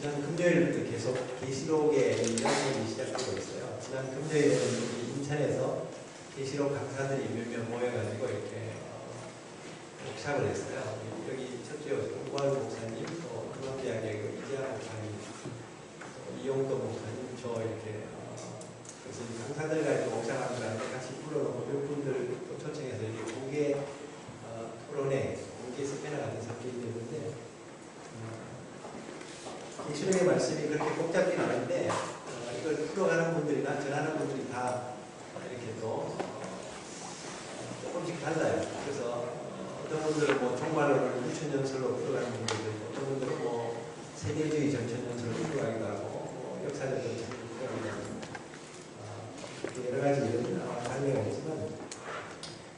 지난 금요일부터 계속 계시록의 연습이 시작되고 있어요. 지난 금요일에는 인천에서 계시록 강사들이 몇몇 모여가지고 이렇게 옥샵을 했어요. 여기 첫째 오구할 목사님, 또 금학대학의 이재학 목사님, 또 이용도 목사님, 저 이렇게 그래서 강사들 가지고 옥샵하는 사람들 같이 불러놓고 몇 분들 또 초청해서 이렇게 공개 토론회, 공개 세미나 같은 성격이 되는데 계시록의 말씀이 그렇게 복잡히 나는데 이걸 풀어가는 분들이나 전하는 분들이 다 이렇게 또 조금씩 달라요. 그래서 어떤 분들은 뭐 종말론을 무천연설로 풀어가는 분들도 있고, 어떤 분들은 뭐 세대주의 전천연설로 풀어가기도 하고, 뭐 역사적 전천연설로 풀어가기도 하고, 여러 가지 이런 관계가 있지만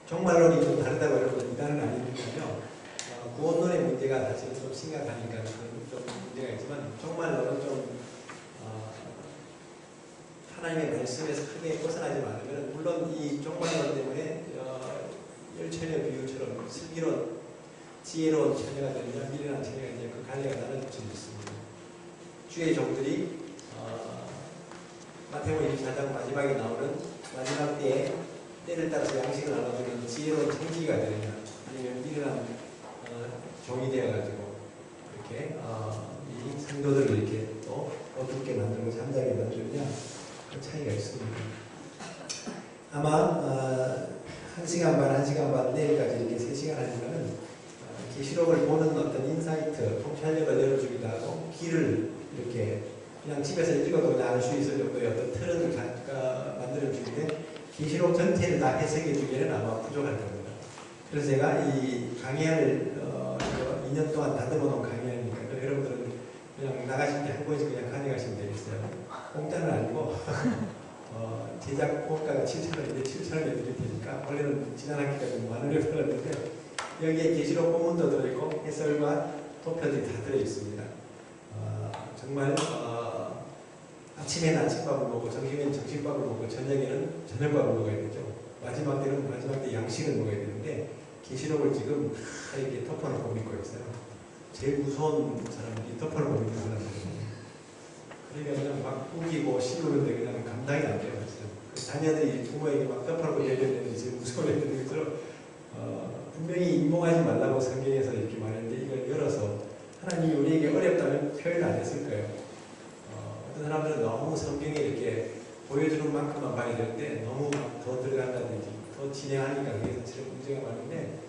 종말론이 좀 다르다고 여러분 이단은 아니니까요. 구원론의 문제가 사실은 좀 심각하니까 좀 문제가 있지만 종말론은 좀 하나님의 말씀에서 크게 벗어나지 않으면 물론 이 종말론 때문에 열처녀 비유처럼 슬기로운 지혜로운 처녀가 되느냐 미련한 처녀가 되느냐 그 갈래가 나눠질 수 있습니다. 주의 종들이 마태복음 24장 마지막에 나오는 마지막 때에 때를 따라서 양식을 나눠주는 지혜로운 청지기가 되느냐 아니면 미련한 종이 되어가지고 이렇게 이 성도들을 이렇게 또 어둡게 만들고 잠자게 만들느냐 그 차이가 있습니다. 아마 1시간 반, 1시간 반 내일까지 이렇게 3시간 하니까는 계시록을 보는 어떤 인사이트, 통찰력을 열어주기도 하고 길을 이렇게 그냥 집에서 읽어도 그냥 알 수 있을 정도의 어떤 틀을 만들어주는데 계시록 전체를 다 해석해 주기에는 아마 부족할 겁니다. 그래서 제가 이 강의를 2년 동안 다듬어 놓은 강의니까 여러분들은 그냥 나가실 때 한 번씩 그냥 가져가시면 되겠어요. 공짜는 아니고 제작 고가가 7,000원인데 7,000원에 드릴 테니까 원래는 지난 학기까지 10,000원에 팔았는데 여기에 계시록 본문도 들어있고 해설과 도표들이 다 들어있습니다. 정말 아침에는 아침밥을 먹고 점심에는 점심밥을 먹고 저녁에는 저녁밥을 먹어야 되죠. 마지막 때는 마지막 때 양식을 먹어야 되는데 계시록을 지금 다 이렇게 덮어놓고 믿고 있어요. 제일 무서운 사람들이 덮어놓고 믿는 사람들이에요. 그러니까 그냥 막 우기고 씌우는데 그냥 감당이 안 돼요. 그 자녀들이 부모에게 막 덮어놓고 얘기하는데 제일 무서운 애들인 것처럼 분명히 인봉하지 말라고 성경에서 이렇게 말했는데 이걸 열어서 하나님이 우리에게 어렵다면 표현 안 했을 거예요. 어떤 사람들은 너무 성경에 이렇게 보여주는 만큼만 봐야 되는데 너무 더 들어간다든지 더 진행하니까 그게 사실은 문제가 많은데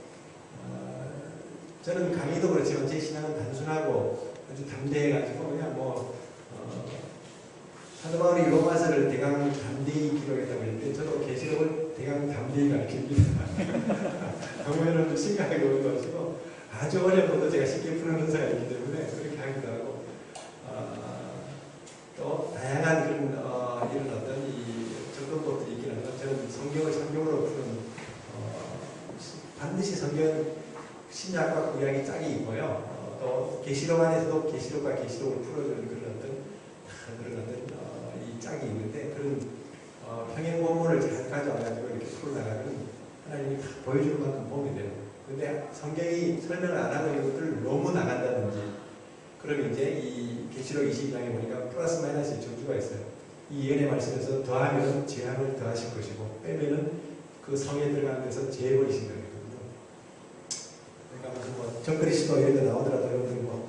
저는 강의도 그렇지만 제 신앙은 단순하고 아주 담대해가지고 그냥 사도 바울이 로마서를 대강 담대히 기록했다고 했는데 저도 계시록을 대강 담대히 가르칩니다. 너무 여러분들 심각하게 오는 것이고 아주 어려운 것도 제가 쉽게 푸는 은사가 있기 때문에 그렇게 하기도 하고 또 다양한 그런 이런 어떤 이 접근법들이 있긴 하지만 저는 성경을 성경으로 푸는 반드시 성경 신약과 구약이 짝이 있고요. 또 계시록 안에서도 계시록과 계시록을 풀어주는 그런 어떤 이 짝이 있는데 그런 평행 본문을 잘 가져와가지고 이렇게 풀어나가면 하나님이 다 보여주는 만큼 보면 돼요. 근데 성경이 설명을 안 하고 이것들을 너무 나간다든지 그러면 이제 이 계시록 22장에 보니까 플러스 마이너스의 저주가 있어요. 이 예언의 말씀에서 더하면 재앙을 더하실 것이고 빼면은 그 성에 들어가는 데서 재해버리신 거예요. 그러니까 무슨 뭐 정그리스도 이런 데 나오더라도 여러분들 뭐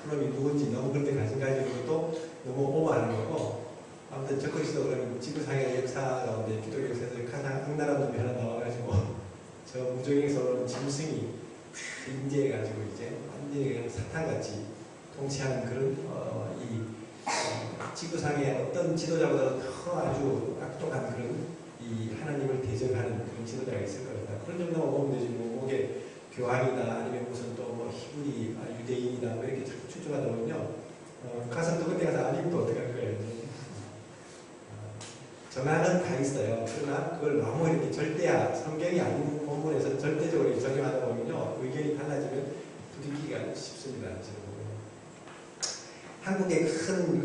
그놈이 누군지 너무 그렇게 관심 가지는 것도 너무 오버하는 거고 아무튼 정그리스도 그러면 지구상의 역사 가운데 기독교 역사에서 가장 악랄한 놈이 하나 나와가지고 저 무적에서는 짐승이 인재해가지고 이제 완전히 그냥 사탄같이 통치하는 그런 지구상의 어떤 지도자보다도 더 아주 악독한 그런 이 하나님을 대적하는 그런 지도자가 있을 겁니다. 그런 정도만 보면 되지 뭐 목에 교황이다 아니면 무슨 또 뭐 히브리 유대인이다 뭐 이렇게 자꾸 추정하다 보면요 가슴도 그때 가서 안 입고 어떡할 거예요. 정황은 다 있어요. 그러나 그걸 너무 이렇게 절대화 성경이 아닌 본문에서 절대적으로 적용하다 보면요 의견이 달라지면 부딪히기가 쉽습니다. 한국의 큰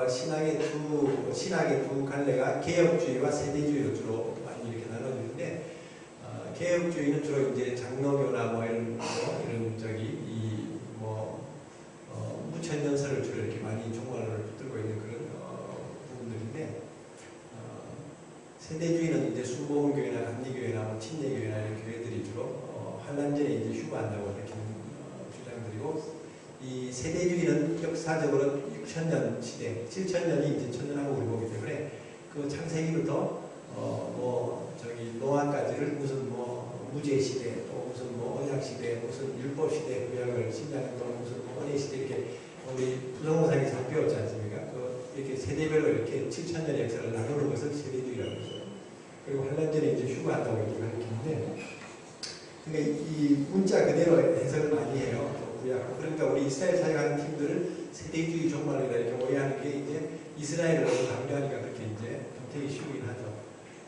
신학의 두 갈래가 개혁주의와 세대주의로 주로 많이 이렇게 나눠지는데 개혁주의는 주로 이제 장로교나 뭐 이런 무천연설을 주로 이렇게 많이 세대주의는 이제 순복음교회나 감리교회나 뭐 침례교회나 이런 교회들이 주로 환란 전에 이제 휴거한다고 이렇게 주장드리고, 이 세대주의는 역사적으로 6천년 시대, 7천년이 이제 천년왕국을 보기 때문에 그 창세기부터 노아까지를 무슨 무제 시대, 또 무슨 언약 시대, 무슨 율법 시대, 구약을 신약 또 무슨 언약 시대 이렇게 우리 부정호상이 잘 배웠지 않습니까? 이렇게 세대별로 이렇게 7천년의 역사를 나누는 것을 세대주의라고 하죠. 그리고 환란전에 이제 휴거한다고 이렇게 가르치는데, 그러니까 이 문자 그대로 해석을 많이 해요. 그러니까 우리 이스라엘 사역하는 팀들을 세대주의 종말이다 이렇게 오해하는 게 이제 이스라엘을 너무 강조하니까 그렇게 이제 되게 쉬우긴 하죠.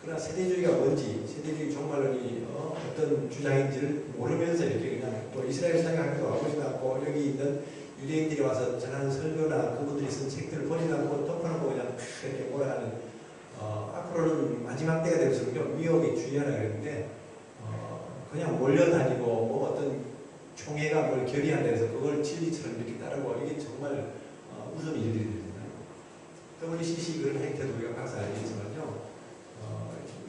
그러나 세대주의가 뭔지, 세대주의 종말론이 어떤 주장인지를 모르면서 이렇게 그냥 또 이스라엘 사역하기도 하고지도 않고 여기 있는 유대인들이 와서 전하는 설교나 그분들이 쓴 책들을 보지도 않고 덮어놓고 그냥 이렇게 몰아가는, 앞으로는 마지막 때가 되면서 좀 위험에 주의하라 그랬는데, 그냥 몰려다니고 어떤 총회가 뭘 결의한다 해서 그걸 진리처럼 이렇게 따르고, 이게 정말 무슨 일이 됩니다. WCC 그런 행태도 우리가 봐서 알겠지만요.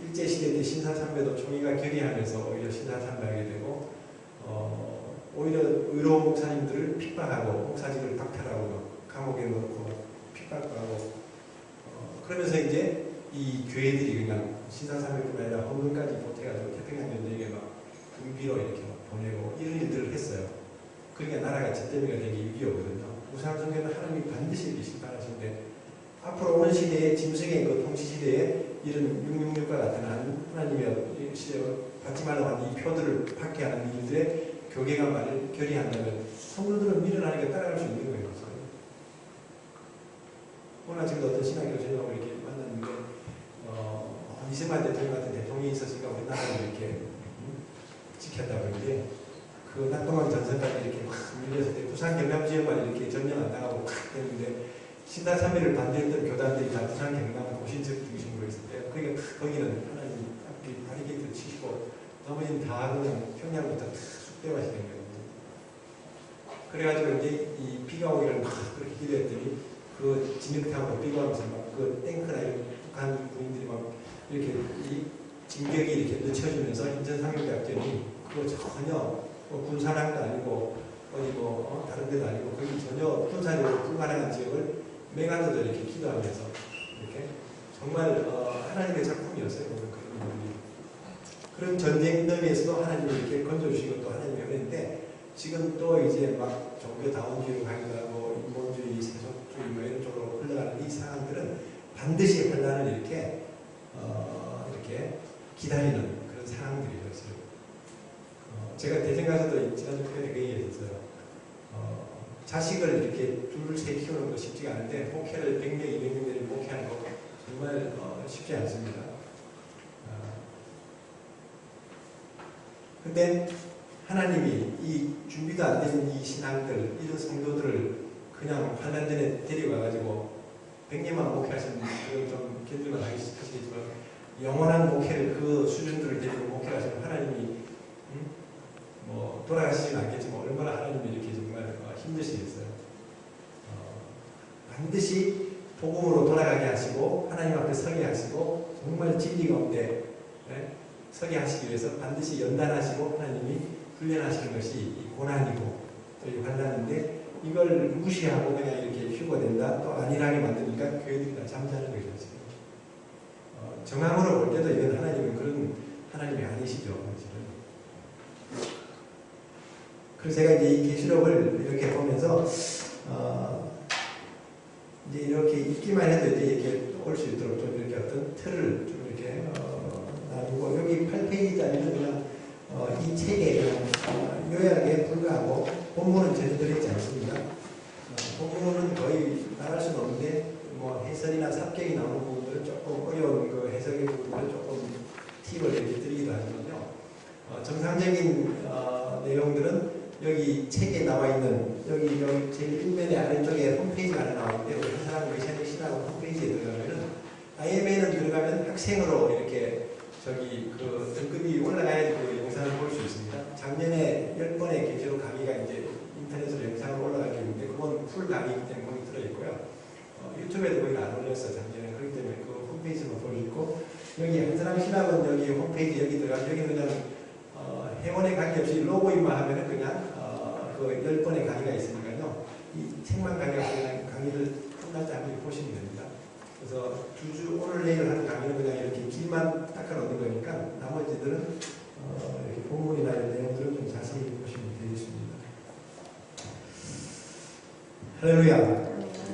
일제시대 때 신사참배도 총회가 결의하면서 오히려 신사참배하게 되고, 오히려 의로 목사님들을 핍박하고 목사직을 박탈하고 감옥에 넣고 핍박도 하고, 그러면서 이제 이 교회들이 그냥 신사참배뿐만 아니라 헌금까지 보태가지고 태평양 전쟁에 막 군비로 이렇게 보내고 이런 일들을 했어요. 그러니까 나라가 잿더미가 되기 위기거든요. 우상숭배는 하나님이 반드시 이렇게 심판하시는데, 앞으로 오는 시대에 짐승의 그 통치 시대에 이런 666과 같은 하나님의 시대에 받지 말라고 하는 이 표들을 받게 하는 일들의 교계가 말을 결의한다면 성도들은 미련하니까 따라갈 수 있는 거예요. 오늘 지금 어떤 신학교 저녁하고 이렇게 만났는데, 이승만 대통령 같은 대통령이 있었으니까 우리나라를 이렇게 지켰다고 했는데, 그 낙동강 전선까지 이렇게 막 밀렸을 때 부산 경남 지역만 이렇게 전쟁 안 나가고 막 했는데, 신사참배를 반대했던 교단들이 다 부산 경남 고신적 중심으로 있을 때, 그러니까 거기는 하나님 앞에 바리게이트를 치시고 나머지는 다 그냥 평양부터 쑥대밭이 된 거예요. 그래가지고 이제 이 비가 오기를 막 그렇게 기도했더니 그 진흙탕으로 비가 오면서 막 그 탱크나 이런 북한 군인들이 막 이렇게 이 진격이 이렇게 늦춰지면서 인천상륙작전이 그거 전혀 군사랑도 아니고 어디 다른 데도 아니고 거기 전혀 군사력으로 불가능한 지역을 메가드도 이렇게 기도하면서 이렇게 정말 하나님의 작품이었어요. 그런 전쟁 너비에서도 하나님이 이렇게 건져주시고 또 하나님이 그랬는데, 지금 또 이제 막 종교다원주의로 가기도 하고 인본주의, 세속주의 뭐 이런 쪽으로 흘러가는 이 상황들은 반드시 혼란을 이렇게 기다리는 그런 상황들이었어요. 제가 대전 가서도 지난주 표현에 그 얘기했었어요. 자식을 이렇게 둘셋 키우는 거 쉽지가 않은데 목회를 100명, 200명들이 목회하는 거 정말 쉽지 않습니다. 근데 하나님이 이 준비도 안 된 이 신앙들, 이런 성도들을 그냥 환란전에 데려가가지고 100년만 목회하시는 분들은 좀 견딜만 하시겠지만, 영원한 목회를 그 수준들을 데리고 목회하시는 하나님이 돌아가시지는 않겠지만 얼마나 하나님이 이렇게 정말 힘드시겠어요. 반드시 복음으로 돌아가게 하시고 하나님 앞에 서게 하시고 정말 진리 가운데 서게 하시기 위해서 반드시 연단하시고 하나님이 훈련하시는 것이 이 고난이고 또 이 환난인데, 이걸 무시하고 그냥 이렇게 휴거된다, 또 안일하게 만드니까 교회들이 다 잠자는 것이었어요. 정황으로 볼 때도 이건 하나님은 그런 하나님이 아니시죠. 사실은. 그래서 제가 이제 이 계시록을 이렇게 보면서 이제 이렇게 읽기만 해도 이제 이렇게 올 수 있도록 좀 이렇게 어떤 틀을 좀 이렇게 놔두고, 여기 8페이지짜리는 그냥 이 책에 그냥 요약에 불과하고 본문은 제대로 들어있지 않습니다. 본문은 거의 나갈 수는 없는데 해설이나 삽격이 나오는 부분들은 조금 어려운 그 해석의 부분들은 조금 팁을 이렇게 드리기도 하지만요. 정상적인 내용들은 여기 책에 나와 있는 여기 제일 1면의 아래쪽에 홈페이지가 하나 나오는데, 우리 한사람 메시아닉 신학원 홈페이지에 들어가면은 IM에는 들어가면 학생으로 이렇게 그 등급이 올라가야 그 영상을 볼 수 있습니다. 작년에 10번의 계시록 강의가 이제 인터넷으로 영상으로 올라가게 있는데, 그건 풀 강의이기 때문에 거기 들어있고요. 유튜브에도 거기가 안 올렸어요, 작년에. 그렇기 때문에 그 홈페이지만 볼 수 있고, 여기 한사람 신학은 여기 홈페이지 여기 들어가면 여기 그냥 회원에 관계없이 로그인만 하면은 그냥 그 10번의 강의가 있으니까요. 이 책만 가져가서 그냥 강의를 끝날 때 한번 보시면 됩니다. 그래서 주주 오늘 내일 하는 강의는 그냥 이렇게 길만 닦아놓는 거니까 나머지들은 이렇게 본문이나 이런 내용들을 좀 자세히 보시면 되겠습니다. 할렐루야.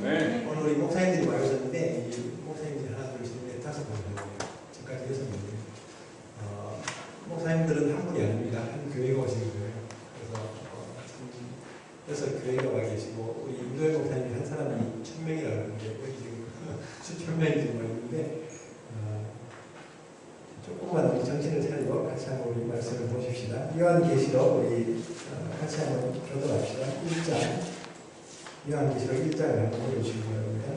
네. 오늘 우리 목사님들이 많이 오셨는데 이 목사님들이 하나 둘 셋 넷 다섯 분 오셨네요. 지금까지 6명이에요. 목사님들은 한 분이 아닙니다. 한 교회가 오신 거예요. 그래서 6교회가 와 계시고 우리 인도의 목사님이 한 사람이 1000명이라고 하는데 여기 지금 수천 명이 지금 와 있는데 조금만 우리 정신을 차리고 같이 한번 우리 말씀을 보십시다. 요한계시록 우리 같이 한번 교도합시다. 1장 요한계시록 1장을 한번 보여주시기 바랍니다.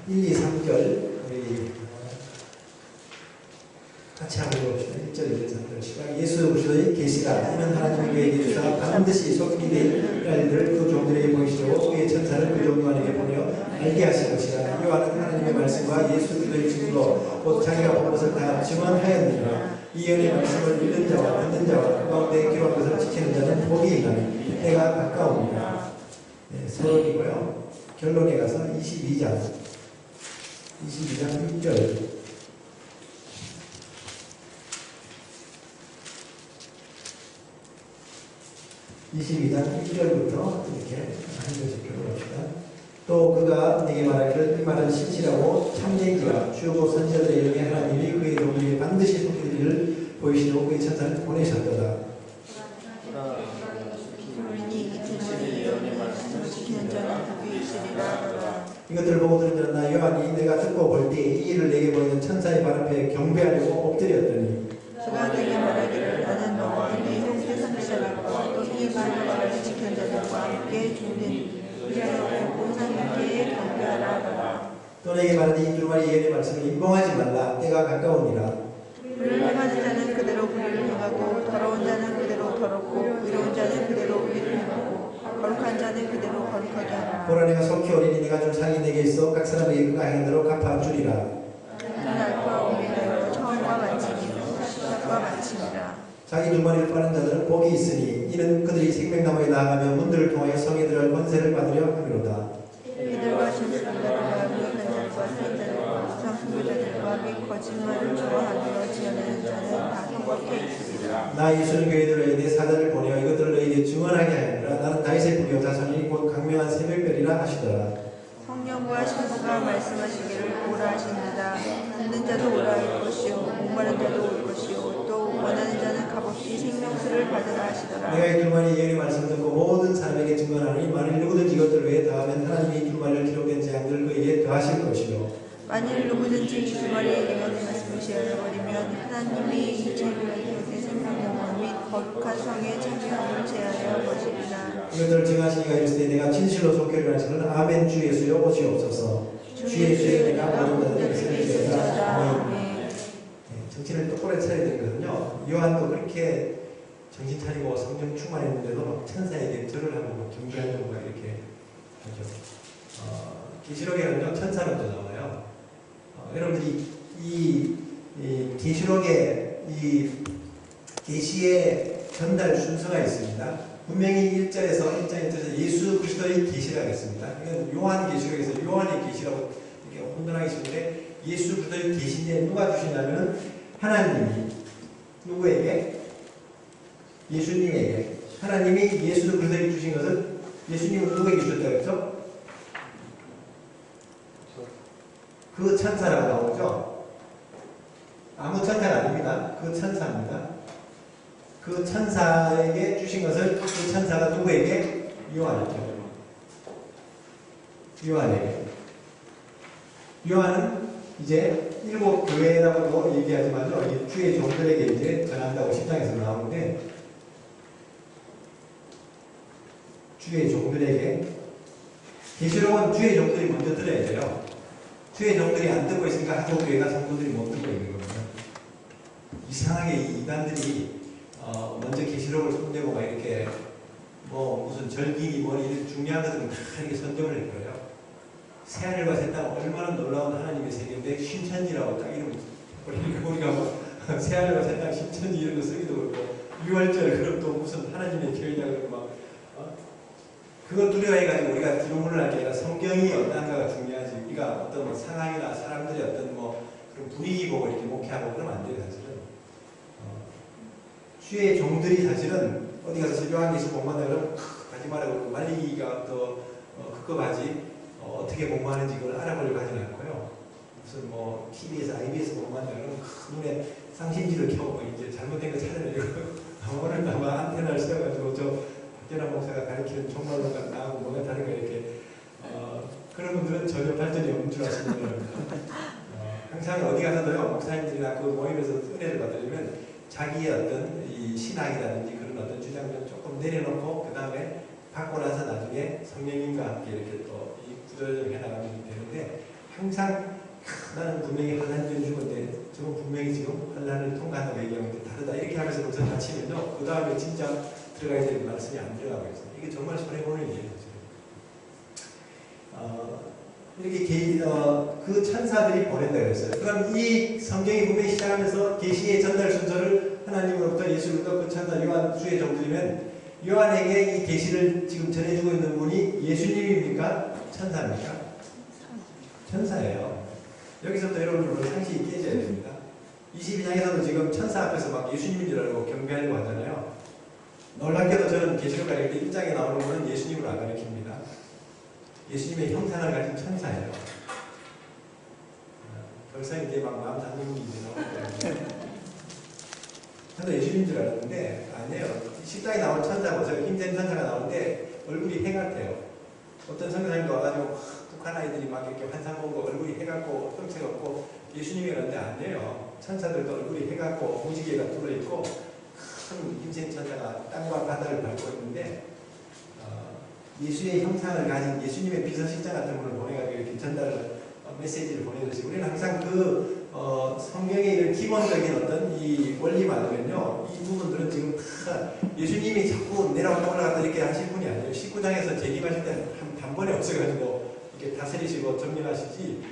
1, 2, 3절 우리 같이 한번 봅시다. 1절, 2절, 3절 시작. 예수 그리스도의 계시라 이는 하나님이 그에게 주사 반드시 속히 될 일들을 그 종들에게 보이시고 그의 천사를 그 종들에게 보내어 알게 하신 것이라. 요한은 하나님의 말씀과 예수 그리스도의 증거 곧 자기가 본 것을 다 증언하였느니라. 이 연의 말씀을 읽는 자와 듣는 자와 그 가운데 기록한 것을 지키는 자는 복이 있나니 때가 가까웁니다. 네, 서론이고요. 결론에 가서 22장 1절 22장 1절부터 이렇게 한 절씩 읽어봅시다. 또 그가 내게 말하기를 이 말은 신실하고 참되기가 주고 선지자들의 영에 하나님이 그의 종들에게 반드시 속히 될 일을 보이시고 그의 천사를 보내셨도다. 이것들을 보고 들은 나 요한이 내가 듣고 볼 때 이 일을 내게 보이는 천사의 발 앞에 경배하려고 엎드렸더니 그가 내게 말하기를 나는 너와 네 형제 삼세라고 또 이 말을 지킨 자들과 함께 죽는 위하여 하나님께 경배하라. 또 내게 말하니 이 두루마리 예언의 말씀을 임봉하지 말라. 때가 가까우니라. 불을 행하는 자는 그대로 불을 행하고 더러운 자는 그대로 더럽고 의로운 자는 그대로 의를 행하고 거룩한 자는 그대로 거룩하게 하라. 보라 내가 속히 오리니 네가 줄 상이 내게 있어 각 사람에게 그가 행한 대로 갚아주리라. 나는 알파 오메가요 처음과 마침이요 시작과 마침이라. 자기 두마리를 빠는 자들은 복이 있으니 이는 그들이 생명나무에 나아가며 문들을 통하여 성에 들어갈 권세를 받으려 함이로다. 이들과 신실자들과 미혹한 자들과 살인자들과 우상숭배자들과 및 거짓말을 좋아하며 지어내는 자는 다 형벌케 있으리라. 나 예수는 교회들에게 내 사자를 보내어 이것들을 너희에게 증언하게 하였노라. 나는 다윗의 부녀 자손이 곧 강명한 새벽별이라 하시더라. 성령과 신부가 말씀하시기를 오라 하시니라. 듣는 자도 오라 할 것이요 목마른 자도 올 것이요 또 원하는 자는 값없이 생명수를 받으라 하시더라. 내가 이 두루마리 예언의 말씀을 듣고 모든 사람에게 증언하니 만일 누구든지 이것들을 위해 더하면 하나님이 이 두루마리를 기록된 재앙들을 그에게 더하실 것이요 만일 누구든지 이 두루마리의 예언의 말씀을 제하여버리면 하나님이 이 죄를 생명의 영혼 및 거룩한 성의 참여함을 제하여 버리리라. 이것들을 증하시니가 이르시되 내가 진실로 속죄를 하시는 아멘 주 예수여 오시옵소서. 주의 죄에 내가 모든 자들에게 세례되었다. 아멘. 정신을 똑바로 차려야 되거든요. 요한도 그렇게 정신 차리고 성령 충만했는데도 천사에게 절을 하고 경배하려고 이렇게 하죠. 계시록에는요 천사는 또 나와요. 여러분들이 이 계시록에 이 계시의 전달 순서가 있습니다. 분명히 1절에서 예수 그리스도의 계시라고 했습니다. 이건 요한 계시록에서 요한의 계시라고 이렇게 혼돈하기 쉬운데 예수 그리스도의 계시인데 누가 주시냐면은 하나님이 누구에게? 예수님에게. 하나님이 예수 그리스도에게 주신 것을 예수님은 누구에게 주셨다고 했죠? 그 천사라고 나오죠? 아무 천사가 아닙니다. 그 천사입니다. 그 천사에게 주신 것을 그 천사가 누구에게? 요한이죠. 요한에게. 요한은 이제 7 교회라고도 얘기하지만요, 주의 종들에게 이제 전한다고 10장에서 나오는데, 주의 종들에게, 계시록은 주의 종들이 먼저 들어야 돼요. 주의 종들이 안 듣고 있으니까 한국 교회가 성도들이 못 듣고 있는 겁니다. 이상하게 이 이단들이 먼저 계시록을 손대고 막 이렇게 뭐 무슨 절기니 뭐니 중요한 것들은 다 이렇게 선정을 했고요. 새하늘과 새 땅 얼마나 놀라운 하나님의 세계인데 신천지라고 딱 이름 우리가 뭐 새하늘과 새 땅 신천지 이런 거 쓰기도 그렇고 6월절 그럼 또 무슨 하나님의 계획이냐 그러고 막 그거 두려워해가지고 우리가 기록문을 할 게 아니라 성경이 어떤가가 중요하지. 우리가 어떤 뭐 상황이나 사람들의 어떤 뭐 그런 분위기 보고 이렇게 목회하고 그러면 안 돼요. 사실은 주의 종들이 사실은 어디 가서 요한계시록 공부한다 그러면 하지 말라고 말리기가 또 급급하지 어떻게 공부하는지 그걸 알아보려고 하지는 않고요. 무슨 뭐 TV에서 IBS 공부한다 그러면 눈에 상심지를 켜고 이제 잘못된 거 찾아내려고 오늘 아마 안테나를 세워가지고 저 박재남 목사가 가르치는 종말론과 나하고 뭐가 다른가 이렇게 그런 분들은 전혀 발전이 없는 줄 아시는 분들입니다. 항상 어디 가서도요 목사님들이나 그 모임에서 은혜를 받으려면 자기의 어떤 이 신학이라든지 그런 어떤 주장을 조금 내려놓고 그 다음에 받고 나서 나중에 성령님과 함께 이렇게 또 이 구조를 해나가면 되는데 항상 나는 분명히 환란전 죽었는데 저건 분명히 지금 환란을 통과한다고 얘기하는데 다르다 이렇게 하면서 우선 다치면요 그 다음에 진짜 들어가야 될 말씀이 안 들어가고 있어요. 이게 정말 손해보는 일이에요. 이렇게 그 천사들이 보낸다 그랬어요. 그럼 이 성경이 분명히 시작하면서 계시의 전달 순서를 하나님으로부터 예수로부터 그 천사 요한 주의 종들이면 요한에게 이 계시를 지금 전해주고 있는 분이 예수님입니까? 천사입니까? 천사예요. 여기서부터 여러분들 상식이 깨져야 됩니다. 22장에서도 지금 천사 앞에서 막 예수님인 줄 알고 경배하려고 하잖아요. 놀랍게도 저는 계시록 가르칠 때 1장에 나오는 분은 예수님을 안 가르칩니다. 예수님의 형상을 가진 천사예요. 벌써 이제 막 마음 닫는 분이 이제 나오고 저도 예수님인 줄 알았는데 아니에요. 식당에 나온 천사 보세요. 힘센 천사가 나오는데 얼굴이 해 같아요. 어떤 선교사님도 와가지고 북한 아이들이 막 이렇게 환상 보고 얼굴이 해 같고 형체가 없고 예수님이 그런데 아니에요. 천사들도 얼굴이 해 같고 무지개가 뚫어있고 큰 힘센 천사가 땅과 바다를 밟고 있는데 예수의 형상을 가진 예수님의 비서실장 같은 분을 보내가지고 이렇게 전달을 메시지를 보내듯이 우리는 항상 그 성경의 이런 기본적인 어떤 이 원리만으면요 이 부분들은 지금 다 예수님이 자꾸 내려갔다 올라갔다 이렇게 하실 분이 아니에요. 19장에서 재림하실 때 단번에 없어가지고 이렇게 다스리시고 정리하시지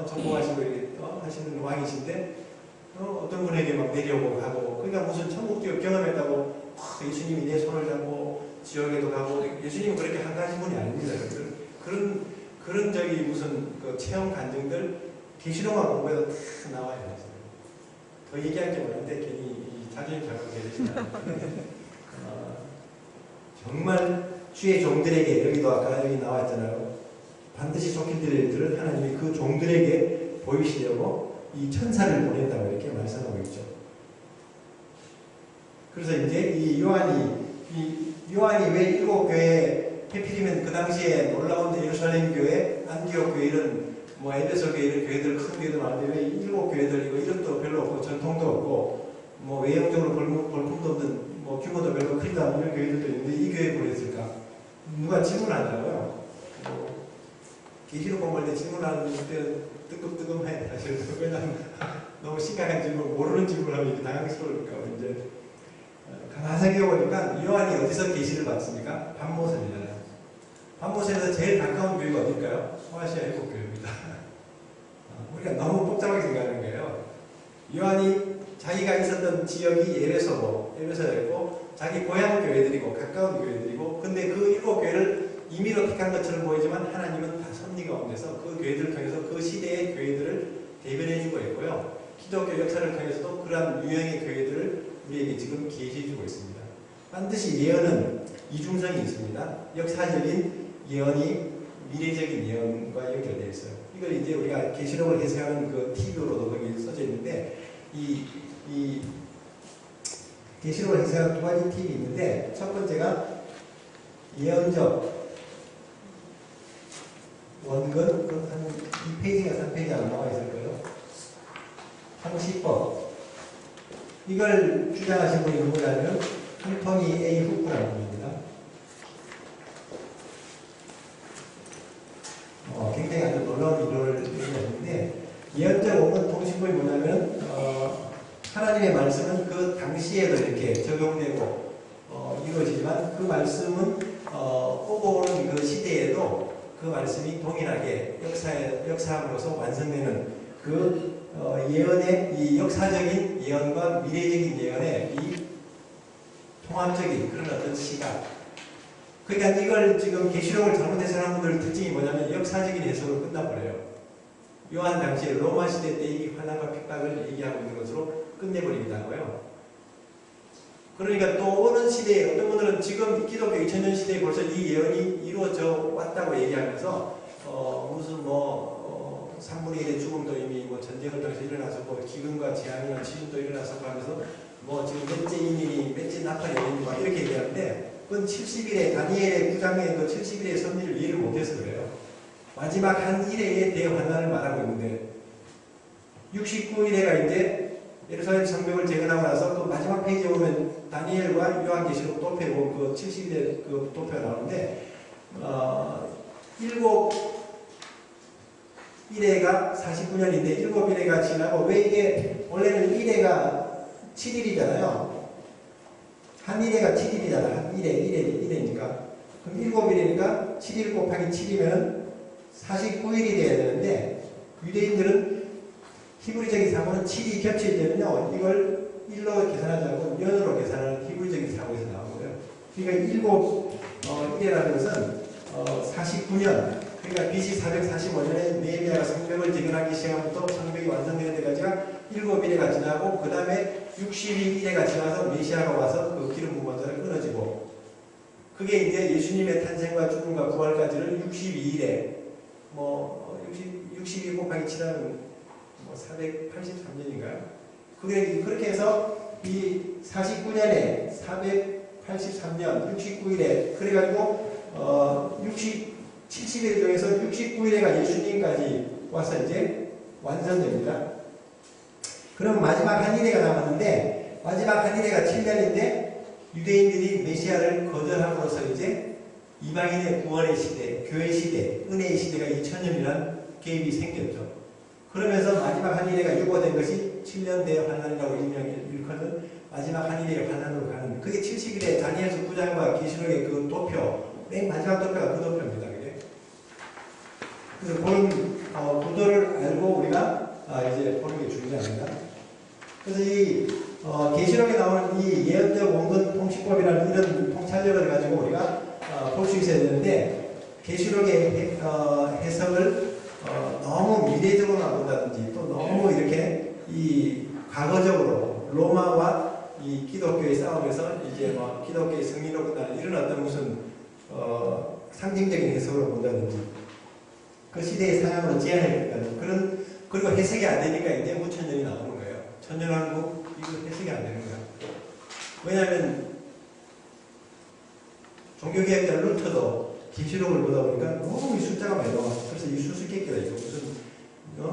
정복하시고 이렇게 하시는 왕이신데 어떤 분에게 막 내려오고 가고 그러니까 무슨 천국도 경험했다고 예수님이 내 손을 잡고 지옥에도 가고 예수님은 그렇게 한가하신 분이 아닙니다. 그런 저기 무슨 그 체험 간증들 계시록만 공부해도 다 나와요. 더 얘기할 게 많은데 괜히 자존심 잡고 계시잖아요. 정말 주의 종들에게 여기도 아까 여기 나왔잖아요. 반드시 속힐 일들을 하나님이 그 종들에게 보이시려고 이 천사를 보낸다고 이렇게 말씀하고 있죠. 그래서 이제 이 요한이 왜 일곱 교회 해필이면 그 당시에 놀라운 예루살렘 교회, 안디옥 교회 이런 뭐 에베소 교회 이런 교회들 큰 교회들 많은데 왜 일곱 교회들 이거 이름도 별로 없고 전통도 없고 뭐 외형적으로 볼품도 없는 뭐 규모도 별로 크지 않은 이런 교회들도 있는데 이 교회에 보냈을까? 누가 질문하더라고요. 계시록 공부할 때 질문하는 때 뜨끔뜨끔해 사실. 왜냐면 너무 심각한 질문, 모르는 질문하면 이렇게 당황스러울까 이제 가만히 생각해보니까 요한이 어디서 계시를 받습니까? 반모선이잖아요. 반모선에서 제일 가까운 교회가 어딜까요? 소아시아 일곱교회입니다. 우리가 너무 복잡하게 생각하는 거예요. 요한이 자기가 있었던 지역이 에베소였고 자기 고향 교회들이고 가까운 교회들이고 근데 그 일곱 교회를 임의로 택한 것처럼 보이지만 하나님은 다 섭리 가운데서 그 교회들을 통해서 그 시대의 교회들을 대변해주고 있고요. 기독교 역사를 통해서도 그러한 유형의 교회들을 우리에게 지금 계시해주고 있습니다. 반드시 예언은 이중성이 있습니다. 역사적인 예언이 미래적인 예언과 연결되어 있어요. 이걸 이제 우리가 계시록을 해석하는 그 TV로도 거기 써져 있는데 이 계시록을 해석하는 두 가지 팁이 있는데 첫 번째가 예언적 원근 한 2페이지가 3페이지 안 나와 있을 거예요. 상시법 이걸 주장하신 분이 누구냐면 한토니 A. 후크라는 분입니다. 굉장히 아주 놀라운 이론을 얘기했는데 예언적 원근 통신법이 뭐냐면 하나님의 말씀은 그 당시에도 이렇게 적용되고 이루어지지만 그 말씀은 오고 오는 그 시대에도 그 말씀이 동일하게 역사함으로써 완성되는 그 예언의 이 역사적인 예언과 미래적인 예언의 이 통합적인 그런 어떤 시각. 그러니까 이걸 지금 계시록을 잘못 해석하는 분들 특징이 뭐냐면 역사적인 해석으로 끝나버려요. 요한 당시에 로마 시대 때 이 환난과 핍박을 얘기하고 있는 것으로 끝내버리기도 하고요. 그러니까 또 오는 시대에 어떤 분들은 지금 기독교 2000년 시대에 벌써 이 예언이 이루어져 왔다고 얘기하면서 무슨 3분의 1의 죽음도 이미 전쟁을 통해서 일어났었고 기근과 재앙이나 지진도 일어났었고 하면서 지금 몇째 인인이 몇째 나팔이 오는지 막 이렇게 얘기하는데 그건 70일에 다니엘의 9장의 그 70일의 섭리를 이해를 못해서 그래요. 마지막 한 일회의 대환난을 말하고 있는데 69일에가 이제 예루살렘 성벽을 재건하고 나서 그 마지막 페이지에 보면 다니엘과 요한계시록 도표고 그 70일의 그 도표가 나오는데 7일회가 49년인데 7일회가 지나고 왜 이게 원래는 1회가 7일이잖아요. 한 1회가 7일이잖아. 한 1회니까. 그럼 7일이니까 7일 곱하기 7이면 49일이 돼야 되는데 유대인들은 히브리적인 사고는 7이 겹칠 때는요. 이걸 1로 계산하지 않고 연으로 계산하는 히브리적인 사고에서 나오고요. 그러니까 1회라는 것은 49년 그러니까 BC 445년에 느헤미야가 성벽을 재건하기 시작부터 성벽이 완성되는 데까지가 7일회가 지나고 그 다음에 62일회가 지나서 메시아가 와서 그 기름 부은 자를 끊어지고 그게 이제 예수님의 탄생과 죽음과 부활까지를 62일에 62 곱하기 7하면 483년인가요? 그렇게 해서 이 49년에 483년 69일에 그래가지고 70일 중에서 69일에가 예수님까지 와서 이제 완성됩니다. 그럼 마지막 한 일회가 남았는데 마지막 한 일회가 7년인데 유대인들이 메시아를 거절함으로써 이제 이방인의 구원의 시대, 교회 시대, 은혜의 시대가 2000년이라는 개입이 생겼죠. 그러면서 마지막 한 일회가 유보된 것이 7년 대환난이라고 일컫는 마지막 한 일회의 환난으로 가는 그게 70일에 다니엘서 9장과 계시록의 그 도표 맨 마지막 도표가 그 도표입니다. 그게. 그래서 그런 구도를 알고 우리가 이제 보는 게 중요합니다. 그래서 이 계시록에 나오는 이 예언적 원근 통치법이라는 이런 통찰력을 가지고 우리가 볼 수 있어야 되는데 계시록의 해석을 너무 미래적으로만 본다든지 또 너무 이렇게 이 과거적으로 로마와 이 기독교의 싸움에서 이제 기독교의 승리로 끝나는 이런 어떤 무슨 상징적인 해석으로 본다든지 그 시대의 상황으로 제한을 그런 그리고 해석이 안 되니까 이제 무천년이 나오는 거예요. 천년왕국 이거 해석이 안 되는 거예요. 왜냐하면 종교개혁자 루터도 계시록을 보다 보니까 너무 이 숫자가 많이 나와. 그래서 이 수수께끼가 있고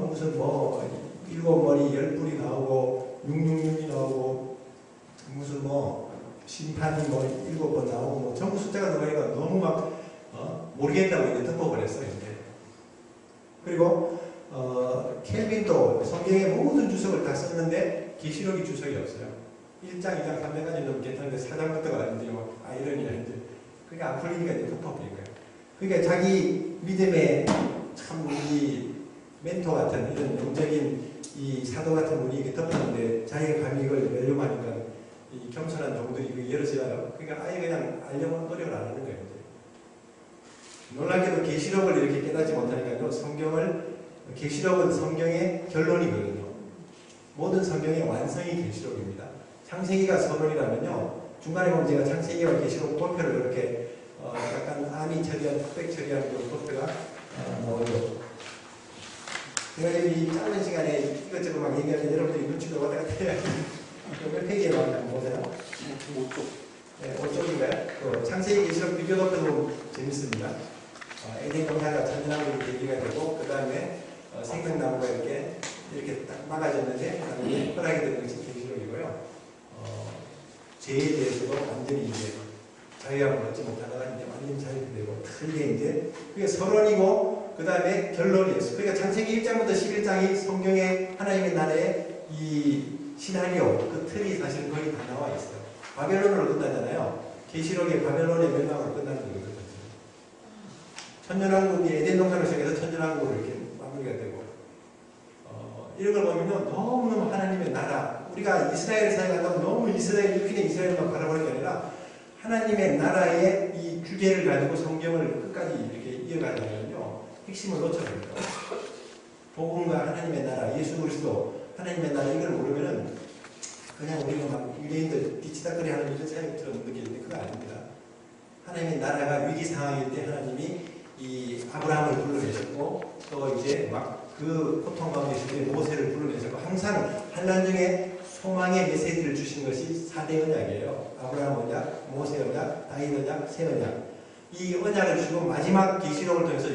무슨 7머리 10뿔이 나오고 666이 나오고 무슨 심판이 7번 나오고 전부 숫자가 들어가니까 너무 막 모르겠다고 이제 덮어버렸어요. 이제. 그리고 켈빈도 성경의 모든 주석을 다 썼는데 계시록이 주석이 없어요. 1장, 2장, 3장까지 너무 괜찮은데 4장부터가 이제 아이러니야. 이제 그게 안 풀리니까 이제 덮어버린 거예요. 그러니까 자기 믿음의 참 이 멘토 같은 이런 영적인 이 사도 같은 분이 이렇게 덮었는데 자기가 감히 이걸 외려하니까 이 겸손한 종들이 이거 열어져요. 그러니까 아예 그냥 알려고 노력을 안 하는 거예요. 이제. 놀랍게도 계시록을 이렇게 깨닫지 못하니까요. 계시록은 성경의 결론이거든요. 모든 성경의 완성이 계시록입니다. 창세기가 서론이라면요. 중간에 보면 제가 창세기와 계시록 도표를 이렇게 약간 암이 처리한, 흑백 처리한 그 도표가 나오죠. 제가 이 짧은 시간에 이것저것 막 얘기하면 여러분들이 눈치도 왔다 갔다 해야 몇 페이지에 나오는지 한번 보세요. 5쪽. 네, 5쪽인가요? 창세기 계시록 비교 도표도 보면 재밌습니다. 에덴 동산과 천연나무 얘기가 되고, 그 다음에 생명나무가 이렇게 딱 막아졌는데, 그 다음에 허락이 되는 것이 계시록이고요. 죄에 대해서도 완전히 이제 자유함을 얻지 못하다가 이제 완전히 자유가 되고, 틀게 이제, 그게 서론이고, 그 다음에 결론이었어요. 그러니까 창세기 1장부터 11장이 성경의 하나님의 나라의 이 시나리오, 그 틀이 사실 거의 다 나와 있어요. 바벨론으로 끝나잖아요. 계시록의 바벨론의 멸망으로 끝나는 거거든요. 천년왕국이 에덴 동산을 시작해서 천년왕국으로 이렇게 마무리가 되고, 이런 걸 보면요, 너무너무 하나님의 나라, 우리가 이스라엘을 생각한다면 너무 육신의 이스라엘만 바라보는 게 아니라 하나님의 나라의 이 주제를 가지고 성경을 끝까지 이렇게 이어가려면요, 핵심을 놓쳐버려요. 복음과 하나님의 나라, 예수 그리스도, 하나님의 나라 이걸 모르면은 그냥 우리가 막 유대인들 뒤치다거리 하는 이런 사역처럼 느끼는데 그거 아닙니다. 하나님의 나라가 위기 상황일 때 하나님이 이 아브라함을 불러내셨고 또 이제 막 그 고통 가운데 있을 때 모세를 불러내셨고 항상 환난 중에 소망의 메시지를 주신 것이 4대 언약이에요. 아브라함 언약, 모세 언약, 다윗 언약, 새 언약. 이 언약을 주시고 마지막 계시록을 통해서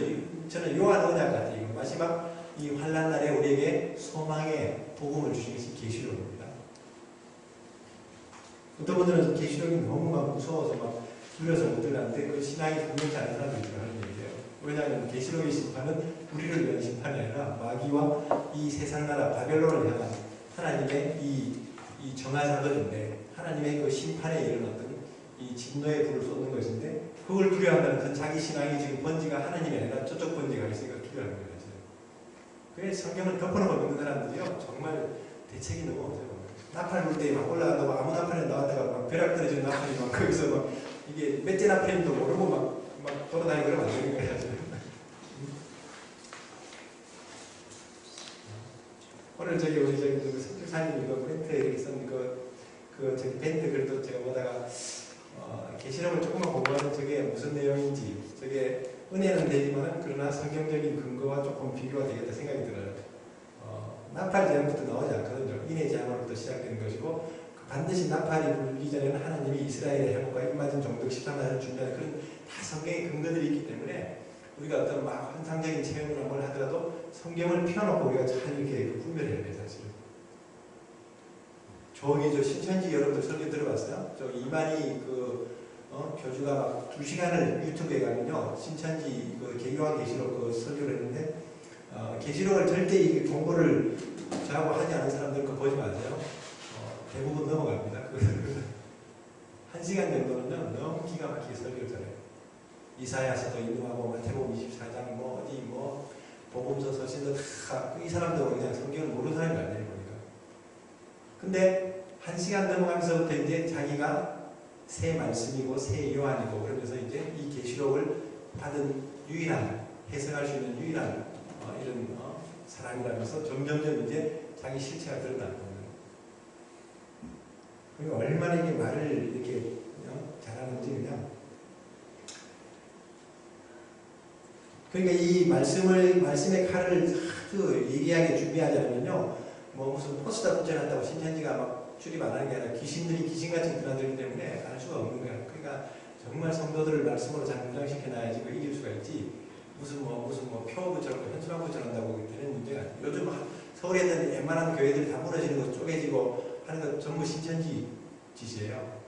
저는 요한 언약 같아요. 마지막 이 환난 날에 우리에게 소망의 복음을 주신 것이 계시록입니다. 어떤 분들은 계시록이 너무 막 무서워서 막 두려워서 못 들었는데 그 신앙이 분명치 않은 사람들이 하는 얘기예요. 왜냐하면 계시록의 심판은 우리를 위한 심판이 아니라 마귀와 이 세상 나라 바벨론을 향한 하나님의 이 정화사건인데 하나님의 그 심판에 이르는 어떤 이 진노의 불을 쏟는 것인데 그걸 두려워한다는 그 자기 신앙이 지금 번지가 하나님이 아니라 저쪽 번지가 있으니까 두려워하는 거예요. 그래서 성경을 덮어놓고 믿는 사람들이요 정말 대책이 너무 없어요. 나팔 불 때 막 올라간다고 아무 나팔이 나왔다가 막 벼락 떨어지는 나팔이 막 거기서 막 이게 몇째 나팔인지도 모르고 막 돌아다니고 그러면 안 되는 거예요. 오늘 우리 선교사님 이거 멘트에 있었는 저기 밴드 글도 제가 보다가 계시록을 조금만 공부하면 저게 무슨 내용인지 저게 은혜는 되지만 그러나 성경적인 근거와 조금 비교가 되겠다 생각이 들어요. 나팔 제한부터 나오지 않거든요. 인해 제한으로부터 시작되는 것이고 반드시 나팔이 불기 전에는 하나님이 이스라엘의 회복과 입맞은 종족 13나라를 준비하는 그런 다 성경의 근거들이 있기 때문에 우리가 어떤 막 환상적인 체험을 뭘 하더라도 성경을 펴놓고 우리가 잘 이렇게 분별해야 돼요, 사실은. 저기 신천지 여러분들 설교 들어봤어요? 저 이만희 교주가 막 2시간을 유튜브에 가면요, 신천지 개교와 계시록 설교를 했는데, 계시록을 절대 이 공부를 저하고 하지 않은 사람들 거 보지 마세요. 대부분 넘어갑니다. 1시간 정도는요, 너무 기가 막히게 설교를 잘해요. 이사야서도 인용하고 마태복음 24장 복음서 서신도 다 이 사람도 그냥 성경을 모르는 사람이 아니에요, 보니까. 근데 1시간 넘어가면서부터 이제 자기가 새 말씀이고 새 요한이고 그러면서 이제 이 계시록을 받은 유일한 해석할 수 있는 유일한 이런 사람이라면서 점점점 이제 자기 실체가 드러나는 거예요. 그러니까 얼마나 이게 말을 이렇게 잘하는지 그냥. 그러니까 이 말씀의 칼을 아주 예리하게 준비하자면요, 무슨 포스터 붙여놨다고 신천지가 막 출입 안 하는 게 아니라 귀신들이 귀신같이 드나들기 때문에 알 수가 없는 거야. 그러니까 정말 성도들을 말씀으로 잘 무장시켜놔야지 이길 수가 있지. 무슨 표 붙여놓고 현수막 붙여놓는다고 되는 문제가 아니에요. 요즘 서울에 있는 웬만한 교회들 다 무너지는 거 쪼개지고 하는 거 전부 신천지 짓이에요.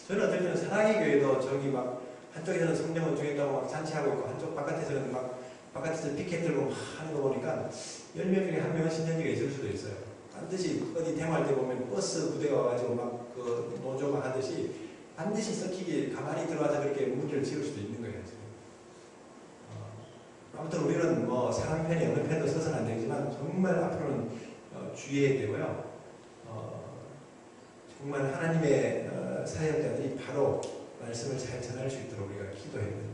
저는 어떨 때는 사랑의 교회도 저기 막 한쪽에서는 성령을 주겠다고 막 잔치하고 있고 한쪽 바깥에서는 막 바깥에서 피켓 들고 막 하는 거 보니까 10명 중에 1명은 신천지가 있을 수도 있어요. 반드시 어디 대모할 때 보면 버스 부대가 와가지고 막 노조가 하듯이 반드시 섞이게 가만히 들어와서 그렇게 문제를 지을 수도 있는 거예요. 아무튼 우리는 상한 편이 어느 편도 서서는 안 되지만 정말 앞으로는 주의해야 되고요. 정말 하나님의 사역자들이 바로 말씀을 잘 전할 수 있도록 우리가 기도해야 됩니다.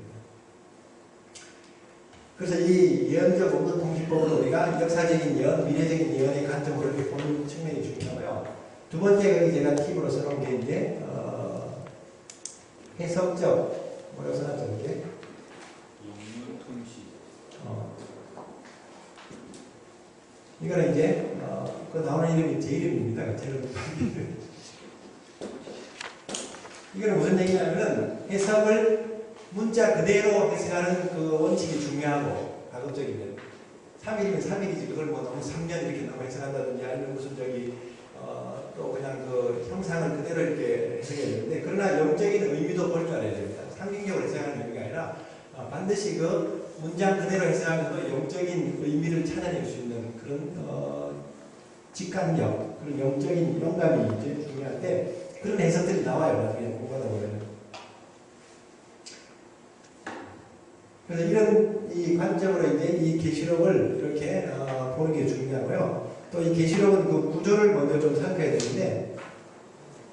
그래서 이 예언적 온도 통지법을 우리가 역사적인 예언, 미래적인 예언의 관점으로 이렇게 보는 측면이 중요하고요. 두 번째 제가 팁으로 써놓은 게 이제 해석적 뭐라고 써놨죠 이게? 영문통시. 이거는 이제 그 나오는 이름이 제 이름입니다. 제 이름. 이거는 무슨 얘기냐면은 해석을 문자 그대로 해석하는 그 원칙이 중요하고 가급적이면 3일이면 3일이지 그걸 너무 3년 이렇게 너무 해석한다든지 아니면 무슨 또 그냥 그 형상을 그대로 이렇게 해석해야 되는데 그러나 영적인 의미도 볼 줄 알아야 됩니다. 상징적으로 해석하는 의미가 아니라 반드시 그 문장 그대로 해석하면서 영적인 의미를 찾아낼 수 있는 그런 직관력, 그런 영적인 영감이 이제 중요한데 그런 해석들이 나와요. 나중에 공부하다 보면. 그래서 이런 이 관점으로 이제 이 계시록을 이렇게 보는 게 중요하고요. 또 이 계시록은 그 구조를 먼저 좀 살펴야 되는데,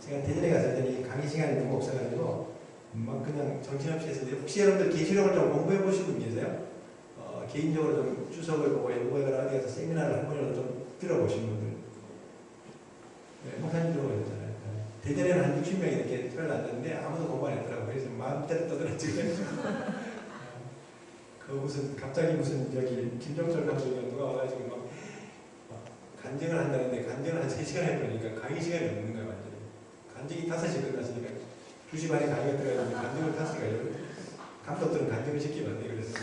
제가 대전에 갔을 때 강의 시간이 너무 없어가지고 막 그냥 정신없이 했는데, 혹시 여러분들 계시록을 좀 공부해 보신 분 계세요? 개인적으로 좀 주석을 보고 연구해라 어디 가서 세미나를 한 번이라도 좀 들어보신 분들. 네, 목사님 들어보셨잖아요. 대전에는 한 60명이 이렇게 들어놨는데 아무도 공부 안 했더라고요. 그래서 마음대로 떠들었지. 그 무슨 갑자기 무슨 여기 김정철 감독이 누가 와가지고 막 간증을 한다는데 간증을 한 3시간 해버리니까 강의 시간이 없는 거야 완전히. 간증이 5시 끝났으니까 2시 반에 강의가 들어가는데 간증을 5시가 해요. 감독들은 간증을 시키면 안 돼. 그래서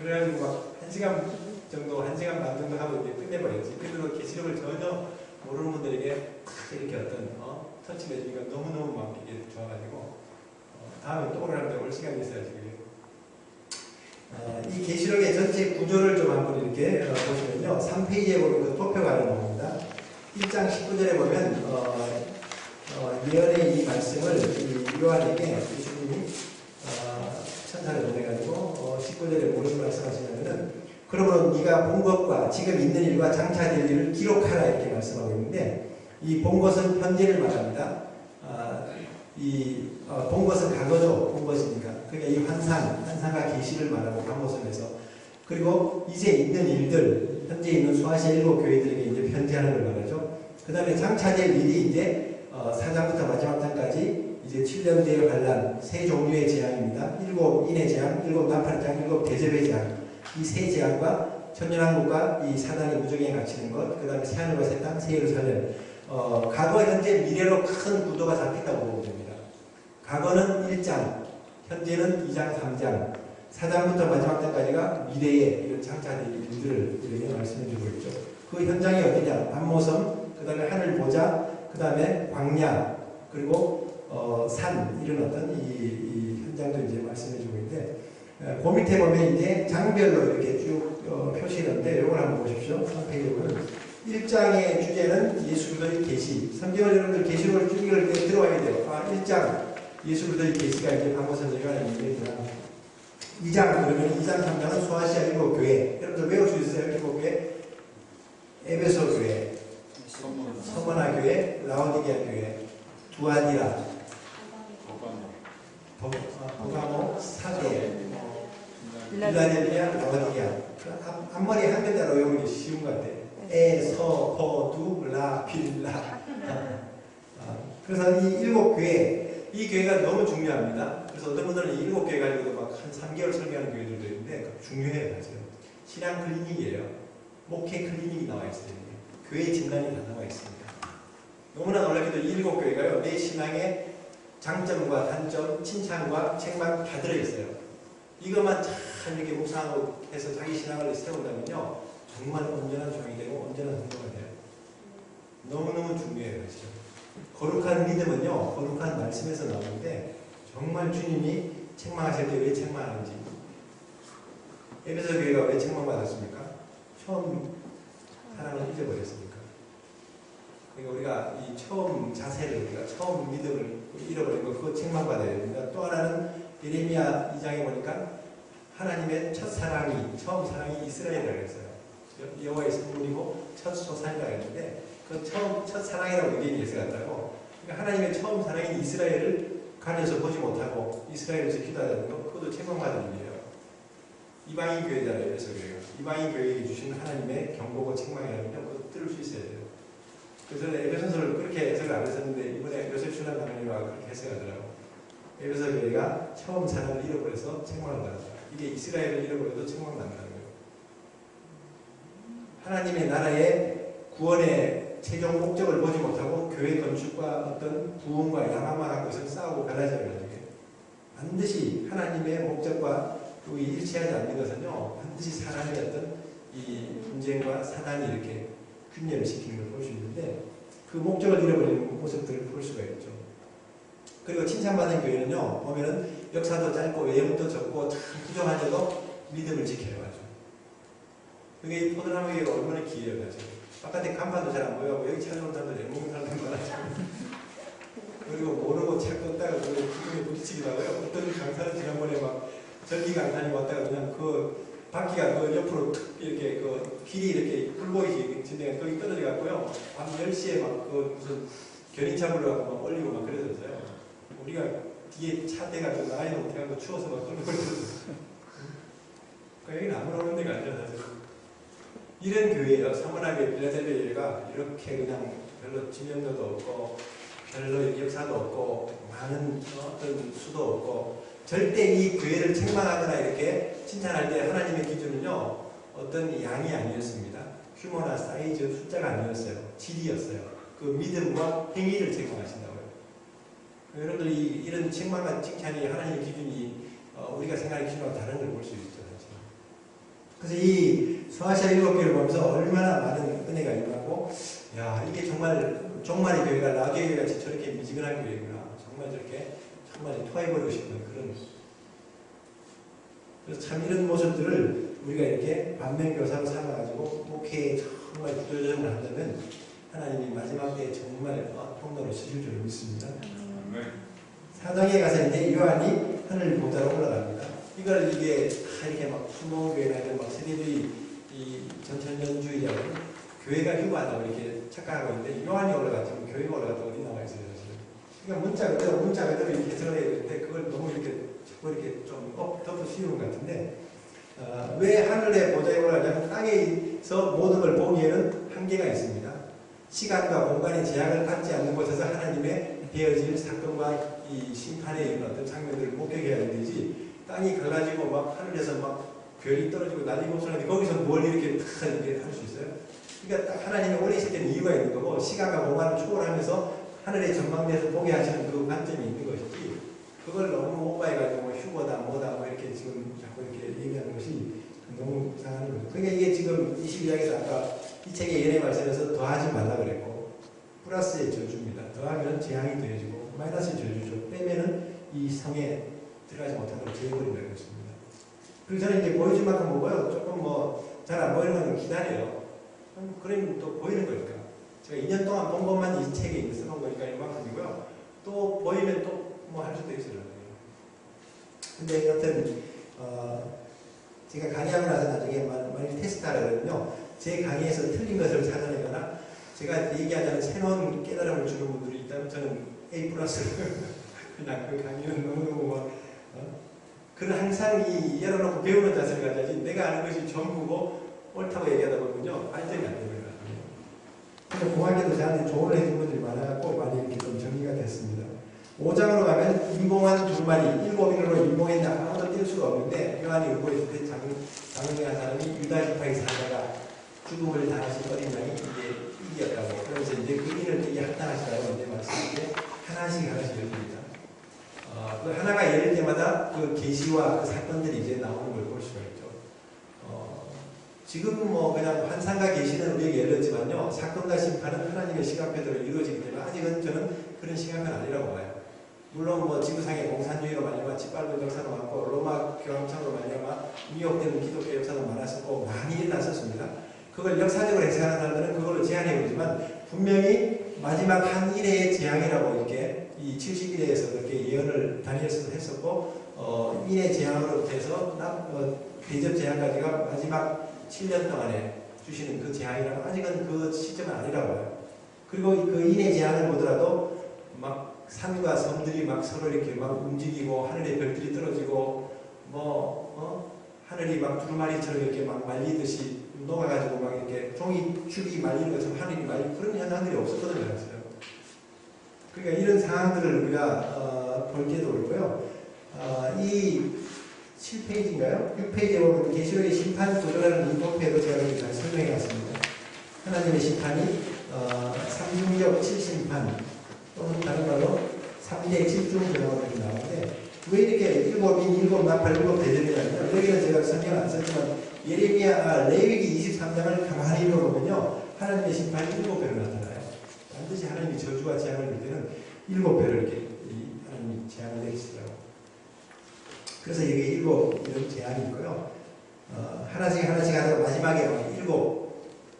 그래가지고 막 1시간 정도, 1시간 반 정도 하고 이제 끝내버렸지. 그래도 계시록을 전혀 모르는 분들에게 이렇게 어떤 터치를 해주니까 너무너무 막 이게 좋아가지고 다음에 또 오라는데 올 시간이 있어야지. 이 계시록의 전체 구조를 좀 한번 이렇게 보시면요. 3페이지에 보면 그 도표가 나옵니다. 1장 19절에 보면 예언의 이 말씀을 이 요한에게 예수님이 천사를 보내가지고 19절에 무슨 말씀하시냐면은, 그러므로 네가 본 것과 지금 있는 일과 장차 될 일을 기록하라 이렇게 말씀하고 있는데, 이 본 것은 현재를 말합니다. 본 것은 과거죠. 본 것이니까. 그러니까 이 환상과 계시를 말하고 감모선에서. 그리고 이제 있는 일들, 현재 있는 수아시아 7교회들에게 이제 편지하는 걸 말하죠. 그 다음에 장차될 일이 이제 4장부터 마지막 장까지 이제 7년 뒤의 환란, 세 종류의 재앙입니다. 7인의 재앙, 7 나팔장, 7 대접의 재앙. 이 세 재앙과 천년왕국과 이 사단이 무적에 갇히는 것, 그 다음에 새하늘과 새 땅, 새 예루살렘. 과거, 현재, 미래로 큰 구도가 잡힌다고 보면 됩니다. 과거는 1장, 현재는 2장, 3장, 4장부터 마지막 장까지가 미래의 이런 장차될 일들을 우리에게 말씀해주고 있죠. 그 현장이 어디냐? 밤모섬, 그 다음에 하늘 보자, 그 다음에 광야, 그리고 산, 이런 어떤 이 현장도 이제 말씀해주고 있는데, 그 밑에 보면 이제 장별로 이렇게 쭉 표시했는데, 이걸 한번 보십시오. 3페이지에 보면 1장의 주제는 예수 그리스도의 계시. 성경을 여러분들 계시록을 쭉 읽을 때 들어와야 돼요. 1장 예수 그리스도의 계시가 이제 방법선지가 있는데, 2장 그러면 2장 3장은 소아시아 7교회. 여러분들 외울 수 있어요? 7교회. 에베소 교회, 서머나 교회, 라오디게아 교회, 두아디라, 보가모, 사제, 빌라델비아, 라오디게아. 앞머리 한 글자로 외우는 게 쉬운 것 같아요. 에, 서, 거, 두, 라, 빌라. 그래서 이 7교회, 이 교회가 너무 중요합니다. 그래서 어떤 분들은 이 7교회 가지고도 막 한 3개월 설교하는 교회들도 있는데 중요해요. 사실. 신앙 클리닉이에요. 목회 클리닉이 나와 있어요. 교회 진단이 다 나와 있습니다. 너무나 놀랍게도 이 7교회가요, 내 신앙의 장점과 단점, 칭찬과 책망 다 들어있어요. 이것만 잘 이렇게 묵상하고 해서 자기 신앙을 세운다면요, 정말 온전한 종이 되고 온전한 성도가 돼요. 너무너무 중요해요. 사실. 거룩한 믿음은요, 거룩한 말씀에서 나오는데, 정말 주님이 책망하실 때 왜 책망하는지. 에베소 교회가 왜 책망받았습니까? 처음 사랑을 잊어버렸습니까? 그러니까 우리가 이 처음 자세를, 우리가 처음 믿음을 잃어버린 거, 그거 책망받아야 됩니다. 또 하나는 예레미야 2장에 보니까 하나님의 첫사랑이, 처음 사랑이 이스라엘이라고 했어요. 여호와의 선물이고 첫 소산이라고 했는데, 그 처음 첫사랑이라고 얘기해서 같다고. 그러니까 하나님의 처음 사랑인 이스라엘을 가려서 보지 못하고 이스라엘을 지키다는 거, 그것도 책망받은 일이에요. 이방인 교회잖아요. 그래서 교회가 이방인 교회에게 주신 하나님의 경고고 책망이라면요, 그거 들을 수 있어야 돼요. 그래서 에베소서를 그렇게 해석을 안 했었는데, 이번에 요셉 슐란 강의와 그렇게 해석하더라고요. 에베소 교회가 처음 사랑을 잃어버려서 책망을 받았다. 이게 이스라엘을 잃어버려도 책망을 안 받는 거예요. 하나님의 나라의 구원의 최종 목적을 보지 못하고 교회 건축과 어떤 부흥과 야망만한 것을 싸우고 갈라져요. 반드시 하나님의 목적과 일치하지 않는 것은요, 반드시 사람의 어떤 이 분쟁과 사단이 이렇게 균열을 시키는 걸 볼 수 있는데, 그 목적을 잃어버리는 모습들을 볼 수가 있죠. 그리고 칭찬받은 교회는요, 보면은 역사도 짧고 외형도 적고 참 부정하셔도 믿음을 지켜요. 아주. 그게 이 포도나무 교회가 얼마나 기이해요. 바깥에 간판도 잘 안 보여요. 여기 찾아온 사람들 영국 사람들 많아요. 그리고 모르고 책 떴다가 기분에 부딪히기도 하고요. 어떤 강사는 지난번에 막 전기강탄이 왔다가 그냥 그 바퀴가 그 옆으로 툭 이렇게 그 길이 이렇게 뿔보이지 진짜 거기 떨어져 갖고요. 밤 10시에 막 그 무슨 견인차 불러갖고 막 올리고 막 그랬었어요. 우리가 뒤에 차 대가지고 나가지 못해갖고 추워서 막 끌고 그랬었어요. 그 여기는 아무나 오는 데가 아니라 사실. 이런 교회예요. 사문학의 빌라델비아가 이렇게 그냥 별로 지명도도 없고 별로 역사도 없고 많은 어떤 수도 없고 절대 이 교회를 책망하거나 이렇게 칭찬할 때 하나님의 기준은요 어떤 양이 아니었습니다. 규모나 사이즈, 숫자가 아니었어요. 질이었어요. 그 믿음과 행위를 책망하신다고요. 여러분들이 이런 책망과 칭찬이 하나님의 기준이 우리가 생각하는 기준과 다른 걸 볼 수 있죠. 사실. 그래서 이 소아시아 7교회를 보면서 얼마나 많은 은혜가 임하고 야 이게 정말 종말의 교회가 라교회 같이 저렇게 미지근한 교회구나. 정말 저렇게 정말 토해버리고 싶은 그런. 그래서 참 이런 모습들을 우리가 이렇게 반면교사로 삼아가지고 목회에 정말 구조조정을 한다면 하나님이 마지막 때에 정말 통로로 쓰실 줄 믿습니다. 사당에 가서 이제 요한이 하늘 보좌로 올라갑니다. 이걸 이게 다 이렇게 막 수모교회나 이런 막 세대주의 이 전천년주의라고 교회가 휴가하다고 이렇게 착각하고 있는데 요한이 올라갔지만 교회가 올라갔다고 어디 나와 있어요. 그러니까 문자 그대로 이렇게 해석해야 되는데 그걸 너무 이렇게 자꾸 이렇게 좀 덮어 씌우는 것 같은데 왜 하늘의 보좌에 올라가냐면 땅에서 모든 걸 보기에는 한계가 있습니다. 시간과 공간의 제약을 받지 않는 곳에서 하나님의 되어질 사건과 이 심판의 이런 어떤 장면들을 목격해야 되지 땅이 갈라지고 막 하늘에서 막 별이 떨어지고 난리가 없었는데 거기서 뭘 이렇게 탁 이렇게 할 수 있어요? 그러니까 딱 하나님이 오래 있을 때는 이유가 있는 거고 시간과 공간을 초월하면서 하늘의 전망대에서 보게 하시는 그 관점이 있는 것이지 그걸 너무 오버해가지고 휴거다 뭐다 뭐 이렇게 지금 자꾸 이렇게 얘기하는 것이 너무 이상한 거죠. 그러니까 이게 지금 22장에서 아까 이 책의 예언의 말씀에서 더하지 말라 그랬고 플러스의 저주입니다. 더하면 재앙이 더해지고 마이너스의 저주죠. 빼면은 이 성에 들어가지 못하도록 제어버린다는 것입니다. 그리고 저는 이제 보여줄 만큼 보고요. 조금 뭐 잘 안 보이는 건 기다려요. 그러면 또 보이는 거니까. 제가 2년 동안 본 것만 이 책에 써놓은 거니까 이만큼이고요. 또 보이면 또 뭐 할 수도 있어요. 근데 여튼 제가 강의하고 나서 나중에 많이 테스트하려거든요. 제 강의에서 틀린 것을 찾아내거나 제가 얘기하자는 새로운 깨달음을 주는 분들이 있다면 저는 A+. 그냥 그 강의는 너무너무 그는 항상 이 열어놓고 배우는 자세를 가져야지 내가 아는 것이 전부고 옳다고 얘기하다 보면요. 발전이 안 되는 것 같아요. 그래서 공학에도 저한테 조언을 해준 분들이 많아갖고 많이 이렇게 좀 정리가 됐습니다. 5장으로 가면 인봉한 두루마리, 7인으로 인봉했는데 아무도 뛸 수가 없는데 요한이 의고했을 때 장흥한 사람이 유다 지파에 살다가 죽음을 당하신 어린 양이 이게 이겼다고. 그러면서 이제 그 인을 되게 할당하시라고 이제 말씀인데 하나씩 열립니다. 그 하나가 열릴 때마다 그 계시와 그 사건들이 이제 나오는 걸 볼 수가 있죠. 지금 뭐 그냥 환상과 계시는 우리에게 열렸지만요. 사건과 심판은 하나님의 시간표대로 이루어지기 때문에 아직은 저는 그런 시간표는 아니라고 봐요. 물론 뭐 지구상의 공산주의로 말미암아 짓밟은 역사도 많고 로마 교황청으로 말미암아 미혹되는 기독교 역사도 많았었고 많이 일어났었습니다. 그걸 역사적으로 해석하는 사람들은 그걸로 제한해버리지만 분명히 마지막 한 일의 재앙이라고 이렇게 이 70일에서 그렇게 예언을 다니엘서도 했었고 인의 재앙으로부터 해서 대접 재앙까지가 마지막 7년 동안에 주시는 그 재앙이라고 아직은 그 시점은 아니라고 해요. 그리고 그 인의 재앙을 보더라도 막 산과 섬들이 막 서로 이렇게 막 움직이고 하늘에 별들이 떨어지고 하늘이 막 두루마리처럼 이렇게 막 말리듯이 녹아가지고 막 이렇게 종이축이 말리는 것처럼 하늘이 말리고 그런 현상들이 없었거든요. 그러니까 이런 상황들을 우리가 볼 때도 그렇고요. 이 7페이지인가요? 6페이지에 보면 계시록의 심판 구조라는 인포페도 제가 이렇게 잘 설명해 왔습니다. 하나님의 심판이 3중력 7심판 또는 다른 말로 3대 7중 변화가 이렇게 나오는데 왜 이렇게 7인 7나팔 7대접이냐면요. 여기는 제가 설명 안 썼지만 레위기 23장을 가만히 읽어보면요. 하나님의 심판이 7배로 나타나요. 반드시 하나님이 저주와 재앙을 줄 때는 7배로 이렇게 하나님이 재앙을 내리시더라고요. 그래서 여기 7 이런 재앙이 있고요. 하나씩 하다가 마지막에 7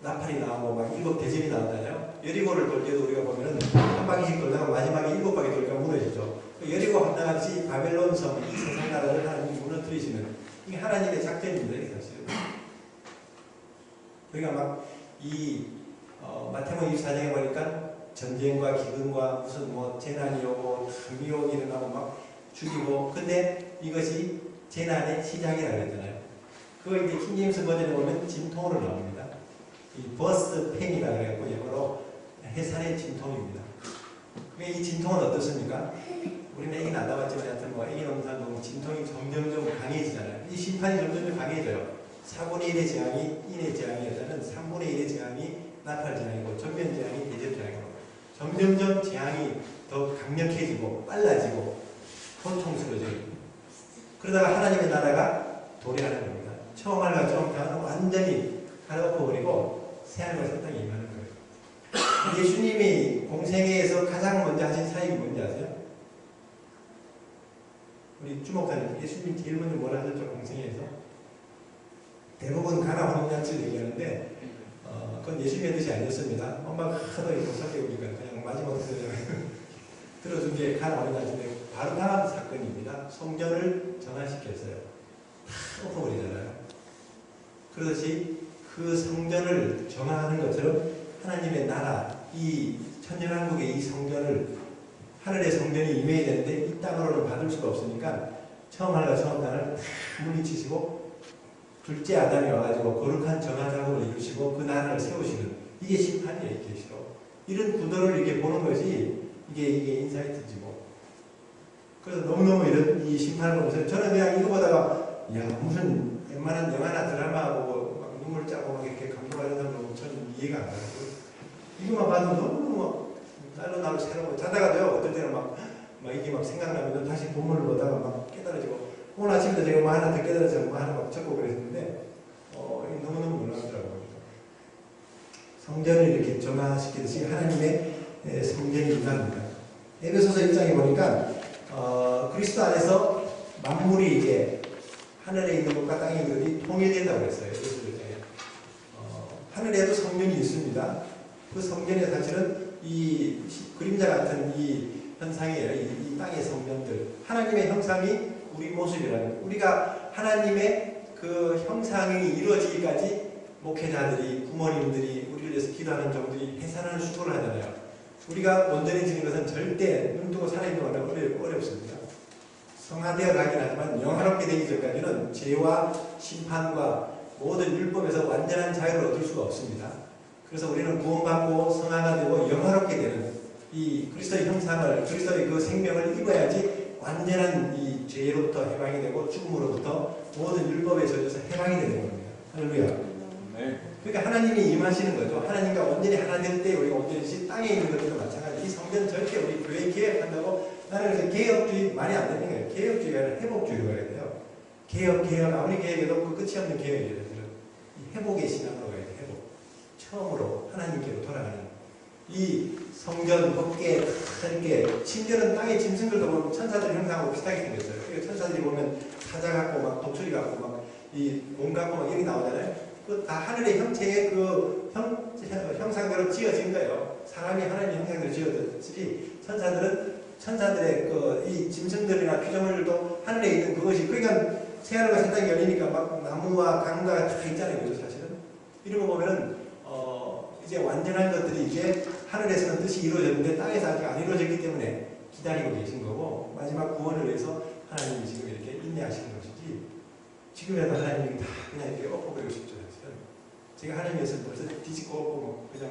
나팔이 나오고 막 7 대접이 나온다잖아요. 여리고를 돌 때도 우리가 보면은 한 바퀴씩 돌다가 마지막에 7바퀴 돌니까 무너지죠. 여리고 한당같이 바벨론 섬, 이 세상 나라를 하나님이 무너뜨리시는 이게 하나님의 작전입니다. 이게 사실은. 우리가 막 마태복음 24장에 보니까 전쟁과 기근과 무슨 뭐 재난이 오고 미혹이 일어나고 막 죽이고, 근데 이것이 재난의 시작이라고 했잖아요. 그거 이제 킹제임스 버전에 보면 진통으로 나옵니다. 이 버스트 펜이라고 해갖고 영어로 해산의 진통입니다. 이 진통은 어떻습니까? 우리는 애기 낳아봤지만 하여튼 뭐 애기 낳는 사람도 진통이 점점점 강해지잖아요. 이 심판이 점점점 강해져요. 4분의 1의 재앙이 인의 재앙이었다면 3분의 1의 재앙이 나팔 재앙이고 전면 재앙이 대접 재앙이고 점점점 재앙이 더 강력해지고 빨라지고 고통스러워져요. 그러다가 하나님의 나라가 도래하는 겁니다. 처음 하나가 처음 하나는 완전히 갈아엎어버리고 새하늘과 새 땅에 임하는 거예요. 예수님이 공생애에서 가장 먼저 하신 사역이 뭔지 아세요? 우리 주목사님, 예수님 제일 먼저 뭘 하셨죠? 공생애에서? 대부분 가나 혼인잔치를 얘기하는데 그건 예수님의 뜻이 아니었습니다. 엄마가 하도 이렇게 설계우니까 그냥 마지막으로 들어준 게 가나 혼인잔치인데 바로 다음 사건입니다. 성전을 전환시켰어요. 다 엎어버리잖아요. 그렇듯이 그 성전을 정화하는 것처럼 하나님의 나라, 이 천년왕국의 이 성전을, 하늘의 성전이 임해야 되는데 이 땅으로는 받을 수가 없으니까 처음 하나가 처음 땅을 다 물리치시고 둘째 아담이 와가지고 거룩한 정화 작업을 이루시고 그 나라를 세우시는, 이게 심판이에요. 계시록. 이런 구도를 이렇게 보는 것이 이게 인사이트지 뭐. 그래서 너무너무 이런 이 심판을 보면서 저는 그냥 이거 보다가 야 무슨 웬만한 영화나 드라마 보고 막 눈물 짜고 막 이렇게 감동하는 사람 보면 저는 이해가 안 가요. 이거만 봐도 너무 날로 날로 새로워. 자다가도요 어떨 때는 막 이게 막 생각나면 다시 본문을 보다가 막 깨달아지고, 오늘 아침에도 제가 뭐 하나 더 깨달아서 뭐 하나 막 적고 그랬는데 이게 너무너무 놀랍더라고요. 성전을 이렇게 정화시키듯이 하나님의 성전이 임합니다. 에베소서 1장에 보니까 그리스도 안에서 만물이 이제 하늘에 있는 것과 땅에 있는 것이 통일된다고 그랬어요. 에베소서 1장에. 하늘에도 성전이 있습니다. 그 성전에 사실은 이 그림자 같은 이 현상이에요. 이 땅의 성전들. 하나님의 형상이 우리 모습이라는, 우리가 하나님의 그 형상이 이루어지기까지 목회자들이, 부모님들이, 우리를 위해서 기도하는 종들이 해산하는 수고를 하잖아요. 우리가 온전해지는 것은 절대 눈 뜨고 살아있는 거는 어렵습니다. 성화되어 가긴 하지만 영화롭게 되기 전까지는 죄와 심판과 모든 율법에서 완전한 자유를 얻을 수가 없습니다. 그래서 우리는 구원받고 성화가 되고 영화롭게 되는 이 그리스도의 형상을, 그리스도의 그 생명을 입어야지 완전한 이 죄로부터 해방이 되고 죽음으로부터 모든 율법에 젖어서 해방이 되는 겁니다. 할렐루야. 네. 그러니까 하나님이 임하시는 거죠. 하나님과 온전히 하나 될 때 우리가 온전히 땅에 있는 것들도 마찬가지. 이 성전 절대 우리 교회 개혁한다고, 나는 그래서 개혁주의 말이 안 되는 거예요. 개혁주의가 아니라 회복주의로 가야 돼요. 개혁 아무리 개혁해도 그 끝이 없는 개혁이에요. 이 회복의 신앙으로 가야 돼요. 회복. 처음으로 하나님께로 돌아가는 이 성전 법계 이렇게, 심지어는 땅의 짐승들도 보면 천사들 형상하고 비슷하게 생겼어요. 그러니까 천사들이 보면 사자 같고 막 독수리 같고 막 이 곰 같고 막 이렇게 나오잖아요. 그 다 하늘의 형체의 그 형상대로 지어진 거예요. 사람이 하나님의 형상대로 지어졌지, 천사들의 그 이 짐승들이나 피조물들도 하늘에 있는 그것이, 그러니까 새하늘과 새 땅이 열리니까 막 나무와 강가가 다 있잖아요. 그죠, 사실은. 이런 거 보면은 이제 완전한 것들이 이제 하늘에서는 뜻이 이루어졌는데 땅에서 아직 안 이루어졌기 때문에 기다리고 계신 거고, 마지막 구원을 위해서 하나님이 지금 이렇게 인내하시는 것이지, 지금이라도 하나님이 다 그냥 이렇게 엎어버리고 싶죠. 사실은. 제가 하나님에서 벌써 뒤집고 엎고 그냥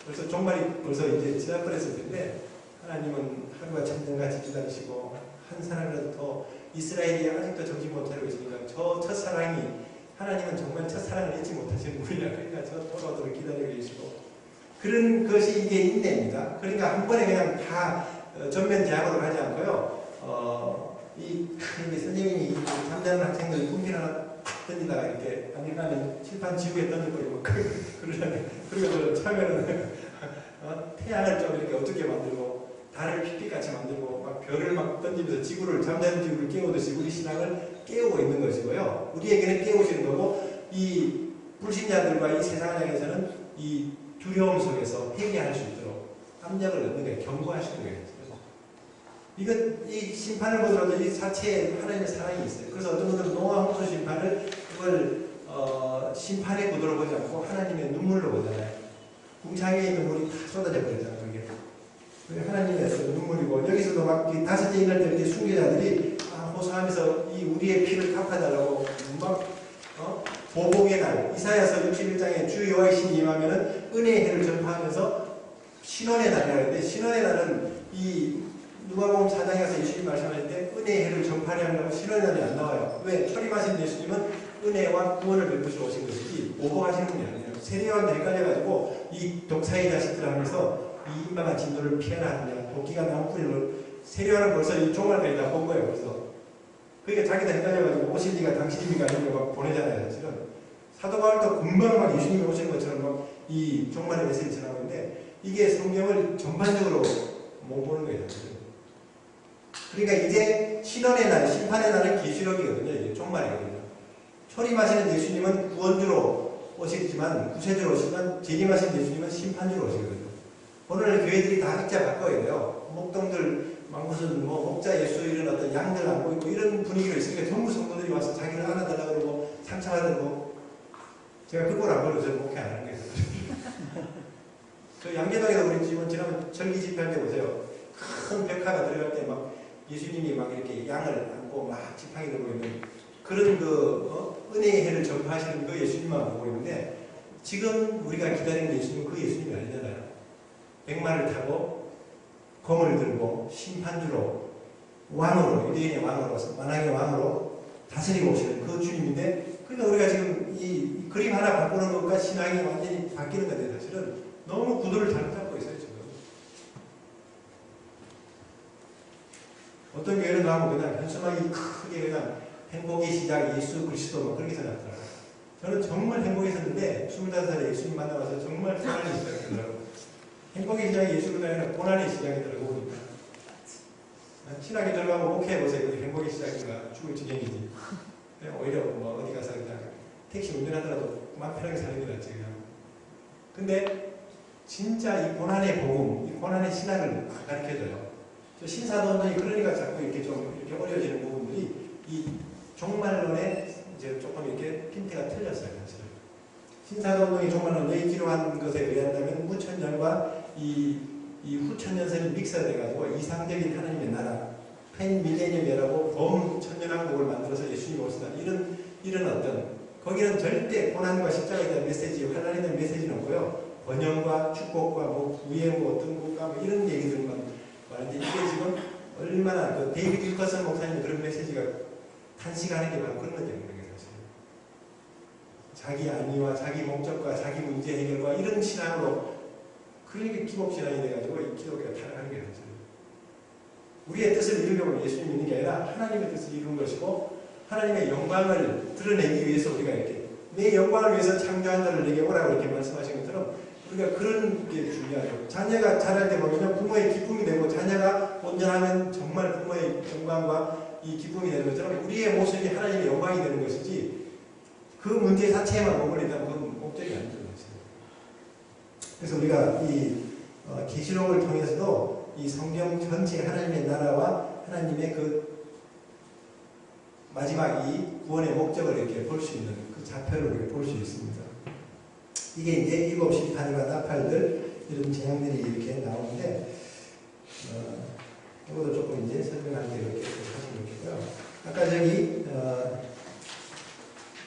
벌써 종말이 벌써 이제 지나버렸을 텐데, 하나님은 하루가 천년같이 기다리시고 한 사람이라도 더, 이스라엘이 아직도 정신 못 차리고 있으니까 저 첫사랑이, 하나님은 정말 첫사랑을 잊지 못하시는 분이라, 그러니까 저 돌아오도록 기다리고 계시고, 그런 것이 이게 인내입니다. 그러니까 한 번에 그냥 다 전면 제압으로 하지 않고요. 이 선생님이 잠자는 학생들 분필 하나 던지다가 이렇게 안 일어나면 칠판 지우개 던져버리고 그리고 처음에는 태양을 좀 이렇게 어둡게 만들고 달을 핏빛같이 만들고 막 별을 막 던지면서 지구를, 잠자는 지구를 깨우듯이 우리 신앙을 깨우고 있는 것이고요. 우리에게는 깨우시는 거고, 이 불신자들과 이 세상을 향해서는 이 두려움 속에서 회개할 수 있도록 압력을 넣는 거예요. 경고하시는 거예요. 이 심판을 보더라도 이 자체에 하나님의 사랑이 있어요. 그래서 어떤 분들은 노아 홍수 심판을 그걸 심판의 구도로 보지 않고 하나님의 눈물로 보잖아요. 궁창에 눈물이 다 쏟아져 버리잖아요. 그게 하나님의 눈물이고, 여기서도 막 다섯째 인할 때 이렇게 순교자들이 호소하면서 이 우리의 피를 갚아달라고 막 보복의 날, 이사야서 61장에 주 여호와의 신이 임하면은 은혜의 해를 전파하면서 신원의 날이라고 하는데, 신원의 날은 이 누가복음 4장에 가서 예수님 말씀하실 때 은혜의 해를 전파하려 하려고 신원의 날이 안 나와요. 왜? 초림하신 예수님은 은혜와 구원을 베푸시러 오신 것이지 보복하시는 분이 아니에요. 세례요한도 헷갈려가지고 이 독사의 자식들 하면서 이 임박한 진도를 피하라 하느냐, 도끼가 나무 뿌리로 세례요한은 벌써 이 종말까지 다 본 거예요. 그래서 그러니까 자기도 헷갈려가지고 오실 리가 당신입니까 아니면 막 보내잖아요. 사실은 사도 바울도 금방 막 예수님이 오신 것처럼 막 이 종말의 메시지 전하고 있는데, 이게 성경을 전반적으로 못 보는 거예요. 사실은. 그러니까 이제 신원의 날, 심판의 날은 계시록이거든요. 이게 종말이거든요. 초림하시는 예수님은 구원주로 오시지만, 구세주로 오시지만, 재림하신 예수님은 심판주로 오시거든요. 오늘 교회들이 다 학자 바꿔야 돼요. 목동들 막 무슨 목자 예수 이런 어떤 양들 안고 있고 이런 분위기가 있으니까 전부 성도들이 와서 자기를 안아달라고 그러고 상처하고, 제가 그걸 안 보여서 목회 안 하는 거예요. 그 양계동에도 우리 집은 지난번 절기 집회할 때 보세요. 큰 벽화가 들어갈 때 막 예수님이 막 이렇게 양을 안고 막 지팡이 들고 있는 그런 은혜의 해를 전파하시는 그 예수님만 보고 있는데, 지금 우리가 기다리는 예수님은 그 예수님이 아니잖아요. 백마를 타고 검을 들고 심판주로 왕으로, 유대인의 왕으로 와서 만왕의 왕으로 다스리고 오시는 그 주님인데, 그러니까 우리가 지금 이 그림 하나 바꾸는 것과 신앙이 완전히 바뀌는 건데, 사실은 너무 구도를 잘못 잡고 있어요. 지금 어떤 교회는 나오고 그냥 현수막이 크게 그냥 행복의 시작 예수 그리스도 뭐 그렇게 생각하더라고요. 저는 정말 행복했었는데 25살에 예수님 만나와서 정말 고난의 시작이더라고요. 행복의 시작이 예수가 아니라 고난의 시작이더라고요. 보니까 신학에 들어가고 목회해보세요. 그게 행복의 시작인가 죽을 지경이지. 오히려 뭐 어디 가서 그냥 택시 운전하더라도 막 편하게 사는 게 낫지 그냥. 근데 진짜 이 고난의 복음, 이 고난의 신학을 가르쳐줘요. 신사도원이 그러니까 자꾸 이렇게 좀 이렇게 어려워지는 부분들이 이 종말론에 이제 조금 이렇게 핀트가 틀렸어요. 사실은. 신사도운동이 종말론 예기로한 것에 의한다면 후천년과 이 후천년설이 믹서돼가지고 이상적인 하나님의 나라, 팬밀레니엄이라고 범천년왕국을 만들어서 예수님이 오시다 이런 어떤, 거기는 절대 고난과 십자가에 대한 메시지, 환란에 대한 메시지는 없고요. 번영과 축복과 부의 어떤 것과 이런 얘기들만 말하는데, 이게 지금 얼마나 그 데이비드 윌커슨 목사님의 그런 메시지가 탄식하는 게 바로 그런 것 때문에, 사실 자기 안위와 자기 목적과 자기 문제 해결과 이런 신앙으로, 그러니까 기복신앙이 돼가지고 이 기독교가 타락하는 게 사실 우리의 뜻을 이루려고 예수님 믿는 게 아니라 하나님의 뜻을 이루는 것이고, 하나님의 영광을 드러내기 위해서 우리가 이렇게 내 영광을 위해서 창조한 자를 내게 오라고 이렇게 말씀하신 것처럼, 우리가 그런 게 중요하죠. 자녀가 자랄 때 보면 부모의 기쁨이 되고, 자녀가 온전하면 정말 부모의 영광과 이 기쁨이 되는 것처럼 우리의 모습이 하나님의 영광이 되는 것이지, 그 문제 자체에만 머물린다면 그건 목적이 아니죠. 그래서 우리가 이 계시록을 통해서도 이 성경 전체 하나님의 나라와 하나님의 그 마지막 이 구원의 목적을 이렇게 볼 수 있는 그 좌표를 우리가 볼 수 있습니다. 이게 이제 일곱 심판과 나팔들 이런 재앙들이 이렇게 나오는데, 이것도 조금 이제 설명할 때 이렇게 하시면 좋겠고요. 아까 저기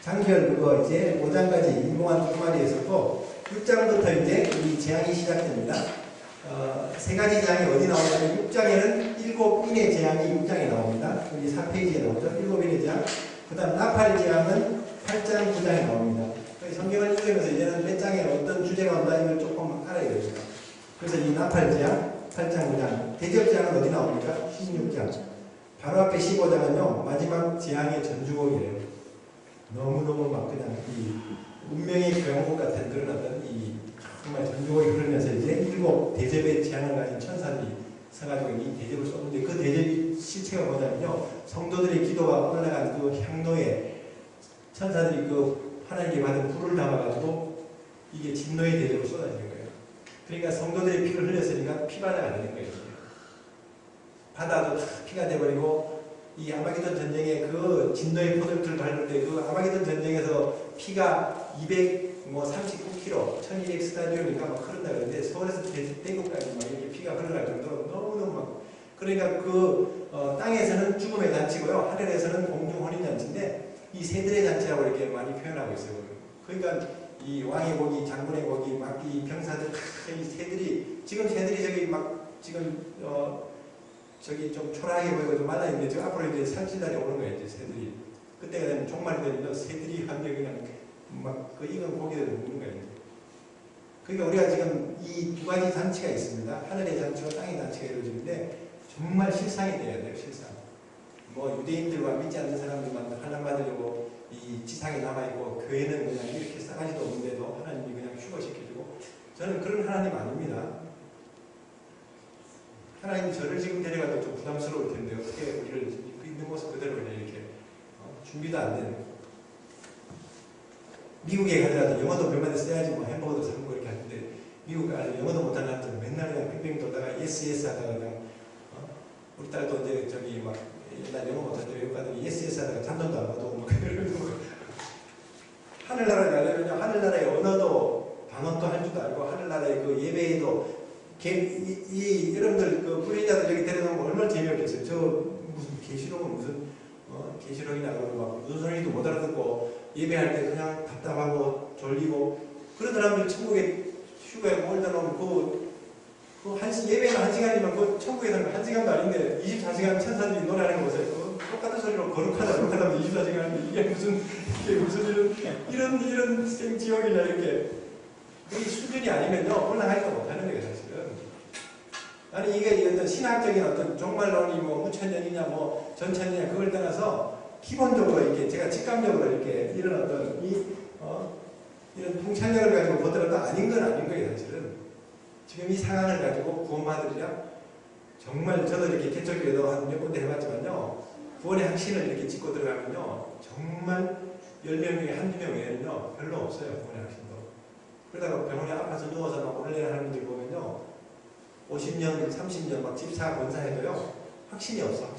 장결 그거 이제 5장까지 인공한 두 마리 있었고, 6장부터 이제 이 재앙이 시작됩니다. 세 가지 재앙이 어디 나오냐면 6장에는 7인의 재앙이 6장에 나옵니다. 여기 4페이지에 나오죠. 7인의 재앙. 그 다음 나팔 재앙은 8장, 9장에 나옵니다. 성경을 읽으면서 이제는 몇 장에 어떤 주제가 온다 이걸 조금 알아야 됩니다. 그래서 이 나팔 재앙, 8장, 9장. 대접 재앙은 어디 나옵니까? 16장. 바로 앞에 15장은요. 마지막 재앙의 전주곡이에요. 너무너무 막 그냥 이 운명의 교향곡 같은 그런 어떤 이 정말 전주곡이 흐르면서 이제 7 대접의 재앙을 가진 천사들이 서가지고 이 대접을 쏟는데, 그 대접이 실체가 뭐냐면요. 성도들의 기도가 올라간 그 향로에 천사들이 그 하나님께 받은 불을 담아가지고 이게 진노의 대접을 쏟아지는 거예요. 그러니까 성도들의 피를 흘렸으니까 피바다가 되는 거예요. 바다도 다 피가 돼버리고 이 아마게돈 전쟁에 그 진노의 포도를 밟을 때 그 아마게돈 전쟁에서 피가 239km, 1200 스타디움이니까 막 흐른다 그러는데 서울에서 대구까지 막 이렇게 피가 흘러갈 정도로 너무너무 막 그러니까 땅에서는 죽음의 잔치고요. 하늘에서는 공중 혼인 잔치인데 이 새들의 잔치라고 이렇게 많이 표현하고 있어요. 그러니까 이 왕의 고기, 장군의 고기, 막 이 병사들 이 새들이 지금 새들이 저기 막 지금 저기 좀 초라하게 보이고 좀 말라 있는데 저 앞으로 이제 산신날이 오는 거예요. 이제 새들이 그때가 되면 종말이 되면 새들이 함께 그냥 막 그 익은 고기를 먹는 거예요. 그러니까 우리가 지금 이 두 가지 잔치가 있습니다. 하늘의 잔치와 땅의 잔치가 이루어지는데 정말 실상이 돼야 돼요. 실상. 뭐 유대인들과 믿지 않는 사람들만 하나님 받으려고 이 지상에 남아있고 교회는 그냥 이렇게 싸가지도 없는데도 하나님이 그냥 휴거시켜주고 저는 그런 하나님 아닙니다. 하나님 저를 지금 데려가도 좀 부담스러울 텐데 어떻게 우리를 있는 모습 그대로 그냥 이렇게 준비도 안 되는 미국에 가더라도 영어도 별만에 써야지 뭐 햄버거도 사 먹고 이렇게 하는데 미국 가서 영어도 못하는 사람들은 맨날 그냥 빙빙 돌다가 예스 하다가 그냥 우리 딸도 이제 저기 막 옛날 영어 못할 때 외국 가더니 예스 하다가 잠도 안 와도 막 이러고 하늘나라에 가려면 하늘나라의 언어도 방언도 할 줄도 알고 하늘나라의 그 예배에도 여러분들 그 불의자들 저기 데려놓으면 얼마나 재미없겠어요. 저 무슨 계시록은 무슨 계시록이나 막 무슨 소리도 못 알아듣고 예배할 때 그냥 답답하고 졸리고 그런 사람들 천국에 휴가에 몰다 놓으면 예배는 1시간이면 그 천국에서는 1시간도 아닌데 24시간 천사들이 노래하는 거 보세요. 똑같은 소리로 거룩하다 24시간 이게 무슨 이런 생지옥이냐 이렇게 이 수준이 아니면요 올라가기도 못하는 거예요 사실은. 나는 이게 어떤 신학적인 어떤 종말론이 뭐 무천년이냐 뭐 전천년이냐 그걸 떠나서 기본적으로 이렇게 제가 직감적으로 이렇게 이런 어떤 이런 통찰력을 가지고 보더라도 아닌 건 아닌 거예요 사실은. 지금 이 상황을 가지고 구원받으리라 정말 저도 이렇게 개척교회도 한 몇 군데 해봤지만요 구원의 확신을 이렇게 짓고 들어가면요 정말 10명 중에 한두 명 외에는요 별로 없어요 구원의 확신도. 그러다가 병원에 아파서 누워서 막 오늘내일 하는 분들 보면요 50년 30년 막 집사 권사해도요 확신이 없어요.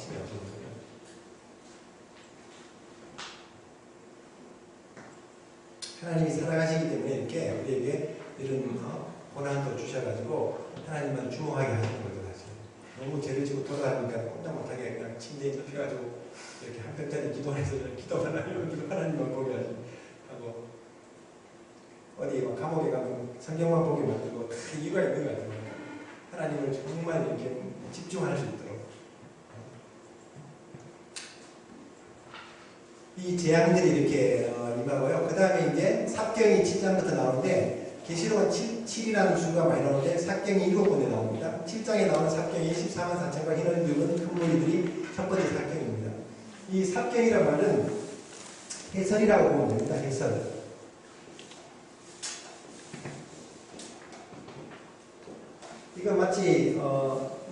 하나님이 살아가시기 때문에 이렇게 우리에게 이런 고난도 주셔가지고 하나님만 주목하게 하는 거죠 사실. 너무 죄를 지고 돌아가니까 혼자 못하게 그냥 침대에 눕혀가지고 이렇게 한 편짜리 기도해서 기도만 하면 하나님만 보게 하고 어디 막 감옥에 가면 성경만 보게 만들고 다 이유가 있는 것 같아요. 하나님을 정말 이렇게 집중할 수 있도록 이 재앙들이 이렇게 임하고요. 그 다음에 이제 삽경이 7장부터 나오는데 계시록은 7이라는 수가 많이 나오는데 삽경이 7군데 나옵니다. 7장에 나오는 삽경이 14만 4천과 흰옷 입은 큰 무리들이 첫 번째 삽경입니다. 이 삽경이란 말은 해설이라고 보면 됩니다. 해설. 이거 마치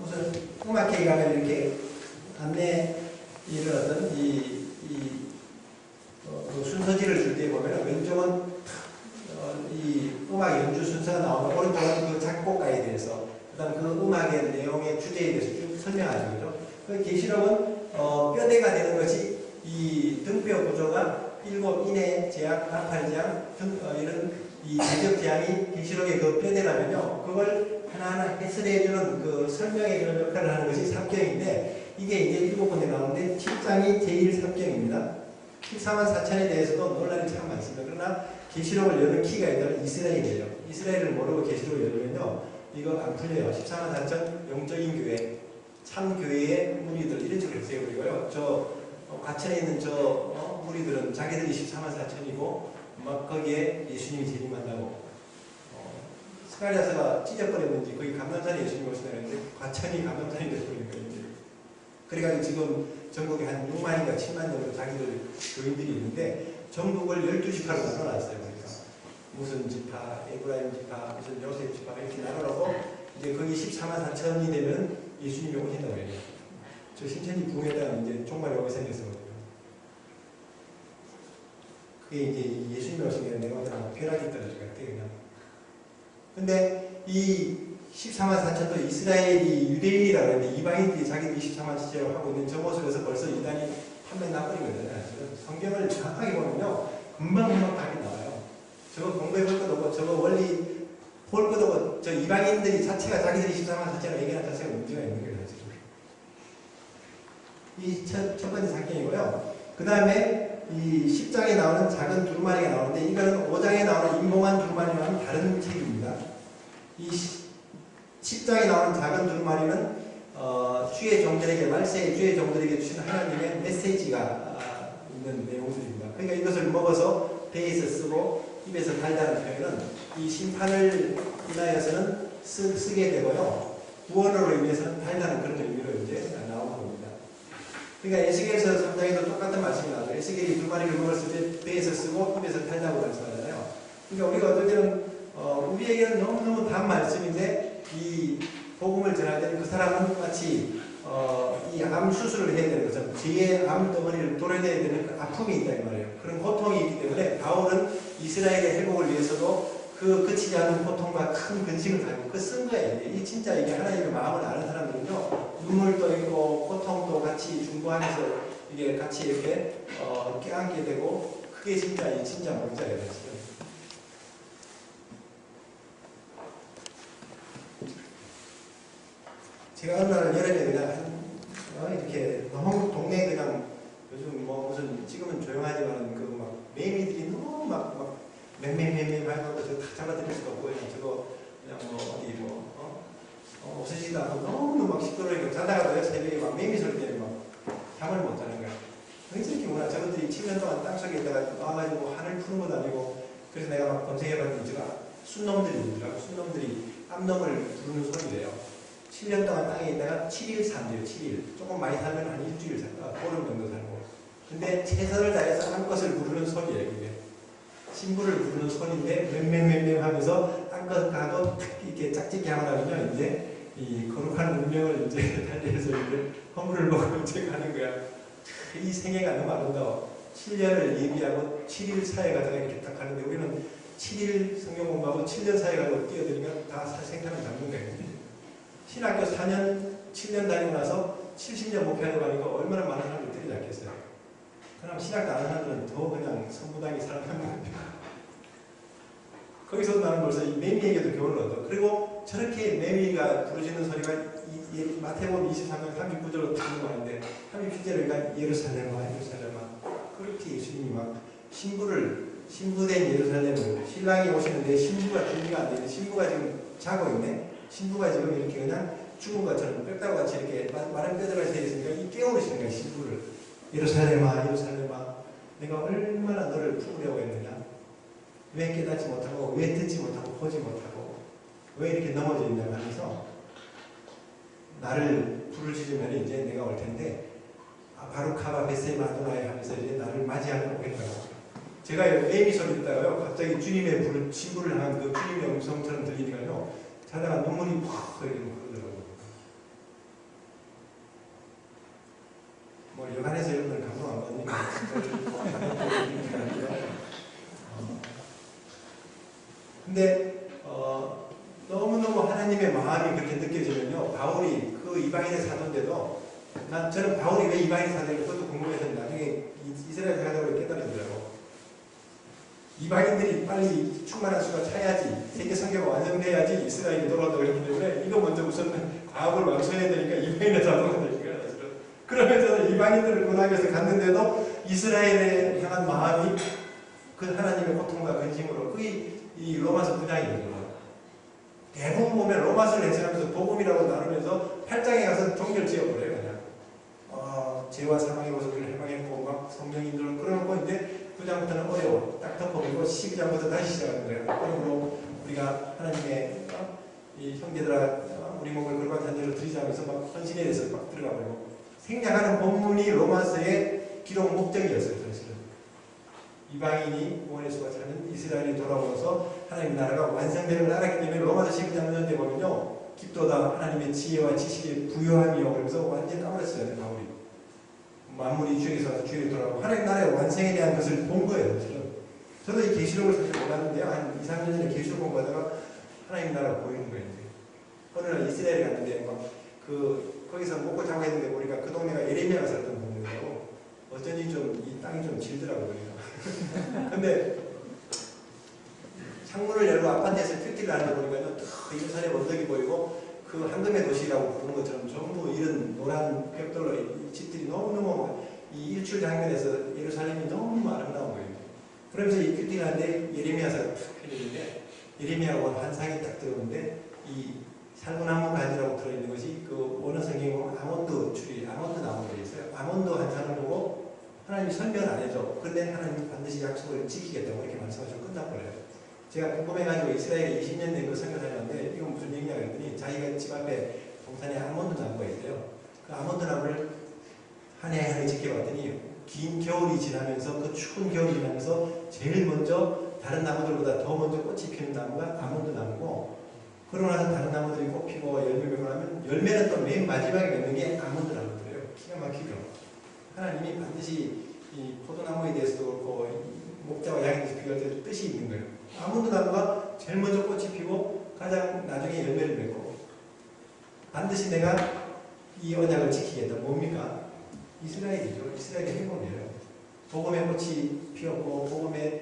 무슨 음악회에 가면 이렇게 안내 이런 어떤 그 순서지를 줄 때 보면 왼쪽은 이 음악 연주 순서가 나오면 오른쪽은 그 작곡가에 대해서 그다음 그 음악의 내용의 주제에 대해서 쭉 설명하죠. 그죠? 그 계시록은 뼈대가 되는 것이 이 등뼈 구조가 7 인해 재앙, 나팔 재앙 이런 이 대적 재앙이 계시록의 그 뼈대라면요. 그걸 하나하나 해설해주는 그 설명해주는 역할을 하는 것이 삽경인데 이게 이제 7군데 나오는데 7장이 제1삽경입니다. 14만 4천에 대해서도 논란이 참 많습니다. 그러나 계시록을 여는 키가 있다면 이스라엘이에요. 이스라엘을 모르고 계시록을 열면요 이거 안 풀려요. 14만 4천 영적인 교회, 참 교회의 무리들 이런 식으로 세워버리고요. 저 과천에 있는 저 무리들은 자기들이 14만 4천이고 막 거기에 예수님이 재림한다고 스가랴서가 찢어버렸는지 거기 감람산에 예수님이 오시다는데 과천이 감람산이 되어버린 거예요. 그래가지고 지금 전국에 한 6만인가 7만 정도 자기들 교인들이 있는데 전국을 12지파로 나눠놨어요. 그러니까 무슨 지파, 에브라임 지파, 무슨 요셉 지파 이렇게 나눠놓고 이제 거기 14만 4천이 되면 예수님이 오신다고 해요. 저 신천지 부흥에다가 이제 종말이 오게 생겼거든요. 그게 이제 예수님이 오신 게 내가 보다 벼락이 떨어질 것 같아요. 그냥. 근데 이 14만 4천도 이스라엘이 유대인이라고 하는데 이방인들이 자기들이 14만 4천이라고 하고 있는 저 모습에서 벌써 이단이 판매 나버리거든요. 성경을 정확하게 보면요. 금방 답이 나와요. 저거 공부해 볼 것도 없고 저거 원리 볼 것도 없고 저 이방인들이 자체가 자기들이 14만 4천이라고 얘기하는 자체가 문제가 있는 거예요. 지금. 이 첫 번째 상경이고요. 그 다음에 이 10장에 나오는 작은 두루마리가 나오는데 이거는 5장에 나오는 인봉한 두루마리와는 다른 책입니다. 이 10장에 나오는 작은 두루마리는 주의 종들에게 말세의 주의 종들에게 주신 하나님의 메시지가 있는 내용들입니다. 그러니까 이것을 먹어서 배에서 쓰고 입에서 달다는 표현은 이 심판을 인하여서는 쓰게 되고요. 구원으로 인해서는 달다는 그런 의미로 이제 나오는 겁니다. 그러니까 에스겔서 3장에도 똑같은 말씀이 나와요. 에스겔이 두루마리를 먹었을 때 배에서 쓰고 입에서 달다고 말씀하잖아요. 그러니까 우리가 어떨 때는 우리에게는 너무너무 단 말씀인데 이 복음을 전할 때는 그 사람은 마치 이 암 수술을 해야 되는 것처럼 뒤에 암 덩어리를 도려내야 되는 그 아픔이 있다 이 말이에요. 그런 고통이 있기 때문에 바울은 이스라엘의 회복을 위해서도 그 끝이지 않은 고통과 큰 근심을 가지고 그 쓴 거예요. 이 진짜 이게 하나님의 마음을 아는 사람들은요 눈물도 있고 고통도 같이 중보하면서 이게 같이 이렇게 껴안게 되고 그게 진짜 목자예요. 지금. 제가 어느 날은 여름에 그냥 이렇게 너무 동네 그냥 요즘 뭐 무슨 지금은 조용하지만 그 막 매미들이 너무 막 맹맹맹맹 하고 저 다 잡아들일 수가 없고 그냥 저거 그냥 뭐 어디 없어지지도 않고 너무 막 시끄러우니까 자다가도 새벽에 막 매미 소리 때문에 막 잠을 못 자는 거야. 왜 저렇게 뭐야? 저것들이 7년 동안 땅속에 있다가 와가지고 하늘 푸는 것도 아니고 그래서 내가 막 검색해봤더니 제가 순놈들이더라고. 순놈들이 암놈을 부르는 소리래요. 7년 동안 땅에 있다가 7일 산대요. 7일. 조금 많이 살면 한 일주일 살까? 보름 정도 살고. 근데 최선을 다해서 암것을 부르는 소리예요. 그게. 신부를 부르는 소리인데 맹맹맹맹 하면서 암것 가도 이렇게 짝짓기 하면요. 이제 이 거룩한 운명을 이제 달리해서 이제 허물을 먹고 이제 가는 거야. 이 생애가 너무 아름다워. 7년을 예비하고 7일 사회 가다가 이렇게 딱 가는데 우리는 7일 성경 공부하고 7년 사회 가고 뛰어들니까 다 생각을 잡는 거예요. 신학교 4년, 7년 다니고 나서 70년 목회하려고 하니까 얼마나 많은 사람들이 들이지 않겠어요. 그럼 신학교 안 하는 사람들은 더 그냥 성부당이 살아가는 거예요. 거기서 나는 벌써 이 매미에게도 교훈을 얻어. 그리고 저렇게 매미가 부르짖는 소리가 마태복음 23장 39절로 듣는 거 하는데 37절에 그러니까 예루살렘아 그렇게 예수님이 막 신부된 예루살렘을 신랑이 오시는데 신부가 준비가 안 되는데 신부가 지금 자고 있네. 신부가 지금 이렇게 그냥 죽은 것처럼 뼈다구 같이 이렇게 마른 뼈다가 서 있으니까 이 깨우시는 거야 신부를. 예루살렘아 내가 얼마나 너를 품으려고 했느냐. 왜 깨닫지 못하고 왜 듣지 못하고 보지 못하고 왜 이렇게 넘어져 있냐 하면서 나를 부르짖으면 이제 내가 올 텐데 바루카바 베세마 아도나이 하면서 이제 나를 맞이하는 오겠다고. 제가 매미 소리 듣다가요 갑자기 주님의 신부를 향한 그 주님의 음성처럼 들리니까요 자다가 눈물이 팍 이렇게 흐르더라고요. 뭐 여간해서 여러분들 감동 안 받으니까 근데 너무너무 하나님의 마음이 그렇게 느껴지면요 바울이 그 이방인의 사도인데도 저는 바울이 왜 이방인의 사도인지 그것도 궁금해서 나중에 이스라엘 사도를 깨달으더라고. 이방인들이 빨리 충만한 수가 차야지 세계 선교가 완성돼야지 이스라엘이 돌아온다고 했기 때문에 이거 먼저 우선 과학을 완수해야 되니까 이방인의 사도가 되니까 그러면서 이방인들을 구원하기 위해서 갔는데도 이스라엘에 향한 마음이 그 하나님의 고통과 근심으로 그게 이 로마서 9장이거든요. 대부분 보면 로마서를 해석하면서 복음이라고 나누면서 8장에 가서 종결 지어버려요. 그냥 죄와 사망의 모습을 해방했고 막 성령인들은 그러고 이제 9장부터는 어려워. 딱 덮어버리고 12장부터 다시 시작하는 거예요. 그러므로 우리가 하나님의 이 형제들아 우리 몸을 거룩한 잔재로 드리자면서 막 헌신에 대해서 막 들어가 버리고 생략하는 본문이 로마서의 기록 목적이었어요. 사실은. 이방인이 구원의 수가 차는 이스라엘이 돌아오면서 하나님 나라가 완성되는 걸 알았기 때문에 로마서 12장에 보면요 깊도다 하나님의 지혜와 지식의 부요함이요 그러면서 완전히 까버렸어요. 바울이 만물이 주에서 주에 돌아오고 하나님 나라의 완성에 대한 것을 본 거예요. 사실은. 저도 이 계시록을 사실 몰랐는데요 한 2, 3년 전에 계시록 공부하다가 하나님 나라가 보이는 거예요. 어느 날 이스라엘에 갔는데 거기서 먹고 자고 했는데 보니까 그 동네가 예레미야가 살던 동네라고 어쩐지 좀 이 땅이 좀 질더라고요. 근데 창문을 열고 아파트에서 큐티를 하는데 보니까 예루살렘 언덕이 보이고 그 황금의 도시라고 부른 것처럼 전부 이런 노란 벽돌로 이 집들이 너무너무 이 일출 장면에서 예루살렘이 너무 아름다운 거예요. 그러면서 이 큐티를 하는데 예레미야서가 툭 펴졌는데 예레미야가 본 환상이 딱 들어오는데 이 살구나무 가지라고 들어있는 것이 그 원어 성경에 보면 아몬드 줄이 아몬드 나무가 있어요. 아몬드 환상을 보고 하나님이 설명을 안 해줘. 근데 하나님이 반드시 약속을 지키겠다고 이렇게 말씀하시고 끝나버려요. 제가 궁금해가지고 이스라엘에 20년 된 거 설교하는데 이건 무슨 얘기냐 그랬더니 자기가 집 앞에 동산에 아몬드 나무가 있어요. 그 아몬드 나무를 한 해 한 해 지켜봤더니 긴 겨울이 지나면서 그 추운 겨울이 지나면서 제일 먼저 다른 나무들보다 더 먼저 꽃이 피는 나무가 아몬드 나무고 그러고 나서 다른 나무들이 꽃 피고 열매 맺고 나면 열매는 또 맨 마지막에 맺는 게 아몬드 나무들이에요. 기가 막히죠. 하나님이 반드시 이 포도나무에 대해서도 그렇고 목자와 양에 대해서 비교할 때 뜻이 있는 거예요. 아몬드 나무가 제일 먼저 꽃이 피고 가장 나중에 열매를 맺고 반드시 내가 이 언약을 지키겠다. 뭡니까? 이스라엘이죠. 이스라엘의 행복이에요. 복음의 꽃이 피었고 복음의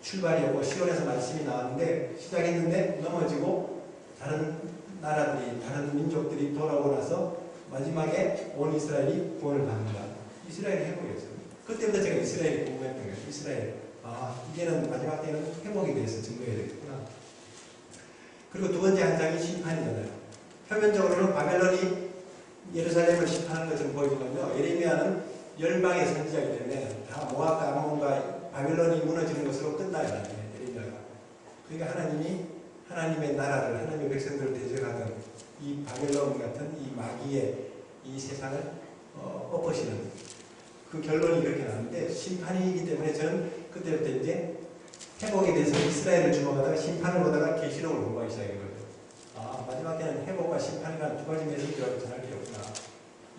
출발이었고 시온에서 말씀이 나왔는데 시작했는데 넘어지고 다른 나라들이 다른 민족들이 돌아오고 나서 마지막에 온 이스라엘이 구원을 받는다. 이스라엘의 행복이었어요. 그때부터 제가 이스라엘이 궁금했던 거예요. 이스라엘. 이제는 마지막 때는 회복에 대해서 증거해야 되겠구나. 그리고 두 번째 한 장이 심판이잖아요. 표면적으로는 바벨론이 예루살렘을 심판하는 것처럼 보이지만요. 예레미야는 열방의 선지자이기 때문에 다 모압과 암몬과 바벨론이 무너지는 것으로 끝나요. 예레미야가. 그러니까 하나님이 하나님의 나라를 하나님의 백성들을 대적하던 이 바벨론 같은 이 마귀의 이 세상을 엎으시는 그 결론이 그렇게 나는데 심판이기 때문에 저는 그때부터 이제 회복에 대해서 이스라엘을 주목하다가 심판을 보다가 계시록을 공부하기 시작한 거예요. 마지막 때는 회복과 심판이라는 두 가지 메시지라고 전할 게 없구나.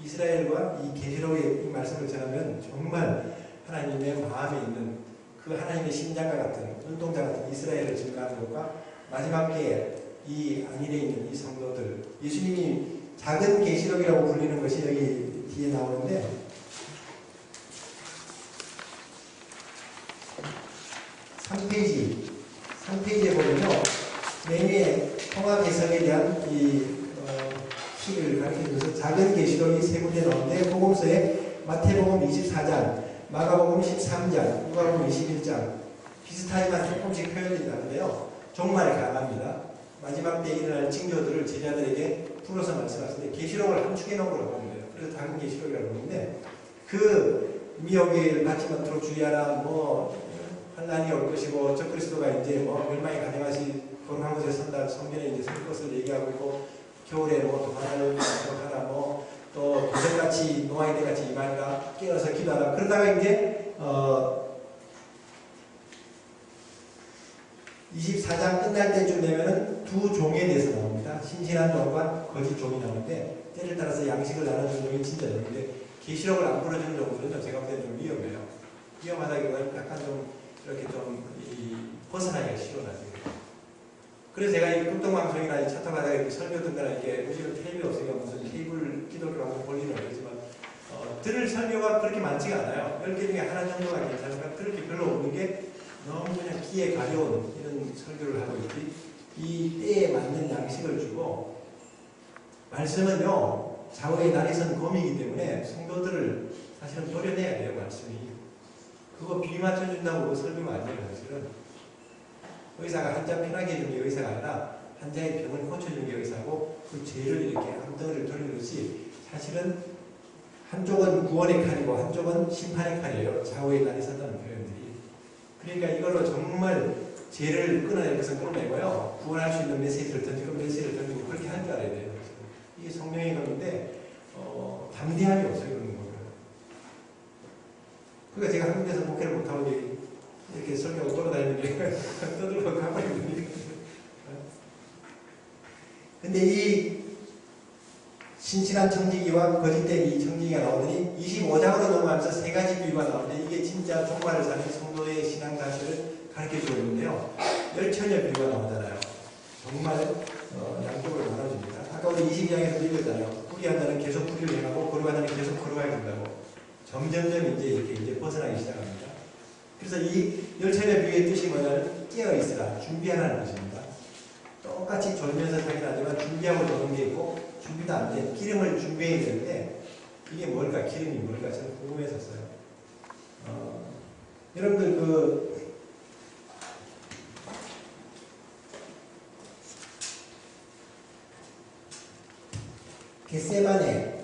이스라엘과 이 계시록의 이 말씀을 전하면 정말 하나님의 마음에 있는 그 하나님의 심장과 같은 눈동자 같은 이스라엘을 증거하는 것과 마지막 때에 이 안일에 있는 이 성도들 예수님이 작은 계시록이라고 불리는 것이 여기 뒤에 나오는데 3페이지에 보면요. 맨 위에 통합 해석에 대한 키를 가르쳐주면서 작은 계시록이 세 군데 나오는데 복음서에 마태복음 24장, 마가복음 13장, 누가복음 21장 비슷하지만 조금씩 표현이 다른데요. 종말에 강합니다. 마지막 때 일어날 징조들을 제자들에게 풀어서 말씀하시는데 계시록을 함축해 놓은 거라고 합니다. 그래서 작은 계시록이라고 하는데 그 미혹을 받지 않도록 주의하라 환난이 올 것이고 적그리스도가 이제 멸망이 가능하시 거룩한 곳에 선다 성전에 이제 설 것을 얘기하고 있고 겨울에 도하나를 하라 또 도적같이 노아의 때같이 이방인가 깨어서 기도하라. 그러다가 이제 24장 끝날 때쯤 되면은 두 종에 대해서 나옵니다. 신실한 종과 거짓 종이 나오는데 때를 따라서 양식을 나눠주는 종이 진짜 종인데 계시록을 안 풀어주는 종들은 제가 볼 때는 좀 위험해요. 위험하다기보다는 약간 좀 이렇게 좀 벗어나기가 싫어나지고. 그래서 제가 이 극동방송이나 차터 가다가 이렇게 설교 듣느라 이게 요즘은 텔레비 없으니까 무슨 케이블 기독교 방송 볼리는 어렵지만 들을 설교가 그렇게 많지가 않아요. 10개 중에 하나 정도가 괜찮으니까 들을 게 별로 없는 게 너무 그냥 귀에 가려운 이런 설교를 하고 있지. 이 때에 맞는 양식을 주고 말씀은요 좌우의 날이 선 검이기 때문에 성도들을 사실은 도려내야 돼요. 말씀이. 그거 비 맞춰준다고 설교가 아니에요. 사실은 의사가 한자 편하게 해주는 게 의사가 아니라 환자의 병을 고쳐주는 게 의사고 그 죄를 이렇게 암덩이를 돌리듯이 사실은 한쪽은 구원의 칼이고 한쪽은 심판의 칼이에요. 좌우의 날이 선다는 표현들이. 그러니까 이걸로 정말 죄를 끊어낼 것은 끊어내고요. 구원할 수 있는 메시지를 던지고 그렇게 할 줄 알아야 돼요. 이게 성령의 검인데 담대함이 없어요. 그런 거는. 그러니까 제가 한국에서 목회를 못하고 이렇게 설교하고 돌아다니는 게 떠들고 가버리는 근데 이 신실한 청지기와 거짓된 이 청지기가 나오더니 25장으로 넘어가면서 세 가지 비유가 나오는데 이게 진짜 종말을 사는 성도의 신앙 사실을 가르쳐주고 있는데요. 열처녀 비유가 나오잖아요. 정말 양쪽을 나눠줍니다. 아까 우리 22장에서 읽었잖아요. 뿌리한 자는 계속 뿌리를 행하고 거룩한 자는 계속 거룩하게 된다고. 점점점 이제 벗어나기 시작합니다. 그래서 이 열처녀 비유의 뜻이 뭐냐면 깨어있으라, 준비하라는 것입니다. 똑같이 졸면서 사긴 하지만 준비하고 도는 게 있고 준비도 안 된 기름을 준비해야 되는데 이게 뭘까? 기름이 뭘까? 저는 궁금했었어요. 여러분들 겟세마네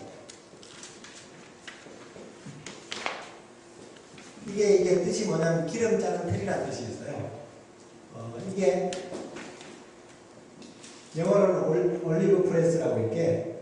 이게 뜻이 뭐냐면 기름 짜는 틀이라는 뜻이 있어요. 이게 영어로는 올리브 프레스라고 이렇게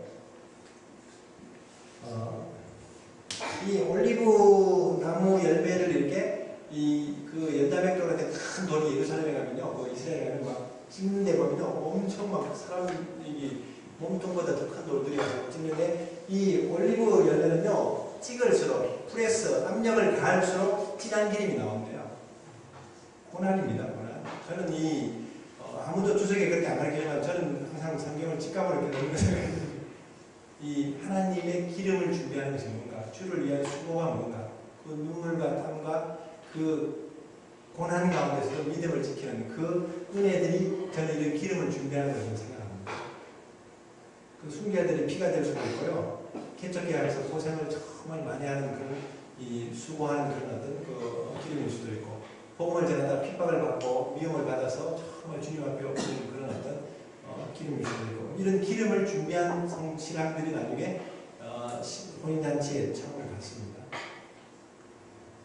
이 올리브 나무 열매를 이렇게 그 연자백돌 같은 큰 돌이 예루살렘에 가면요, 그 이스라엘에 가면 막 찝는 데 보면요, 엄청 막 사람이 몸통보다 더 큰 돌들이 와서 찝는데 이 올리브 열매는요, 찍을수록 프레스 압력을 가할수록 진한 기름이 나온대요. 고난입니다, 고난. 저는 아무도 주석에 그렇게 안 가르치지만 저는 항상 성경을 직감으로 이렇게 읽는 생각입니다. 이 하나님의 기름을 준비하는 것이 뭔가, 주를 위한 수고가 뭔가, 그 눈물과 땀과 그 고난 가운데서도 믿음을 지키는 그 은혜들이 저는 이런 기름을 준비하는 것을 생각합니다. 그 순교자들이 피가 될 수도 있고요. 개척기 안에서 고생을 정말 많이 하는 이 수고하는 그런 어떤 그 기름일 수도 있고, 복음을 전하다 핍박을 받고 미움을 받아서 정말 주님 앞에 엎드리는 그런 어떤 기름일 수도 있고, 이런 기름을 준비한 신앙들이 나중에 혼인잔치에 참여를 받습니다.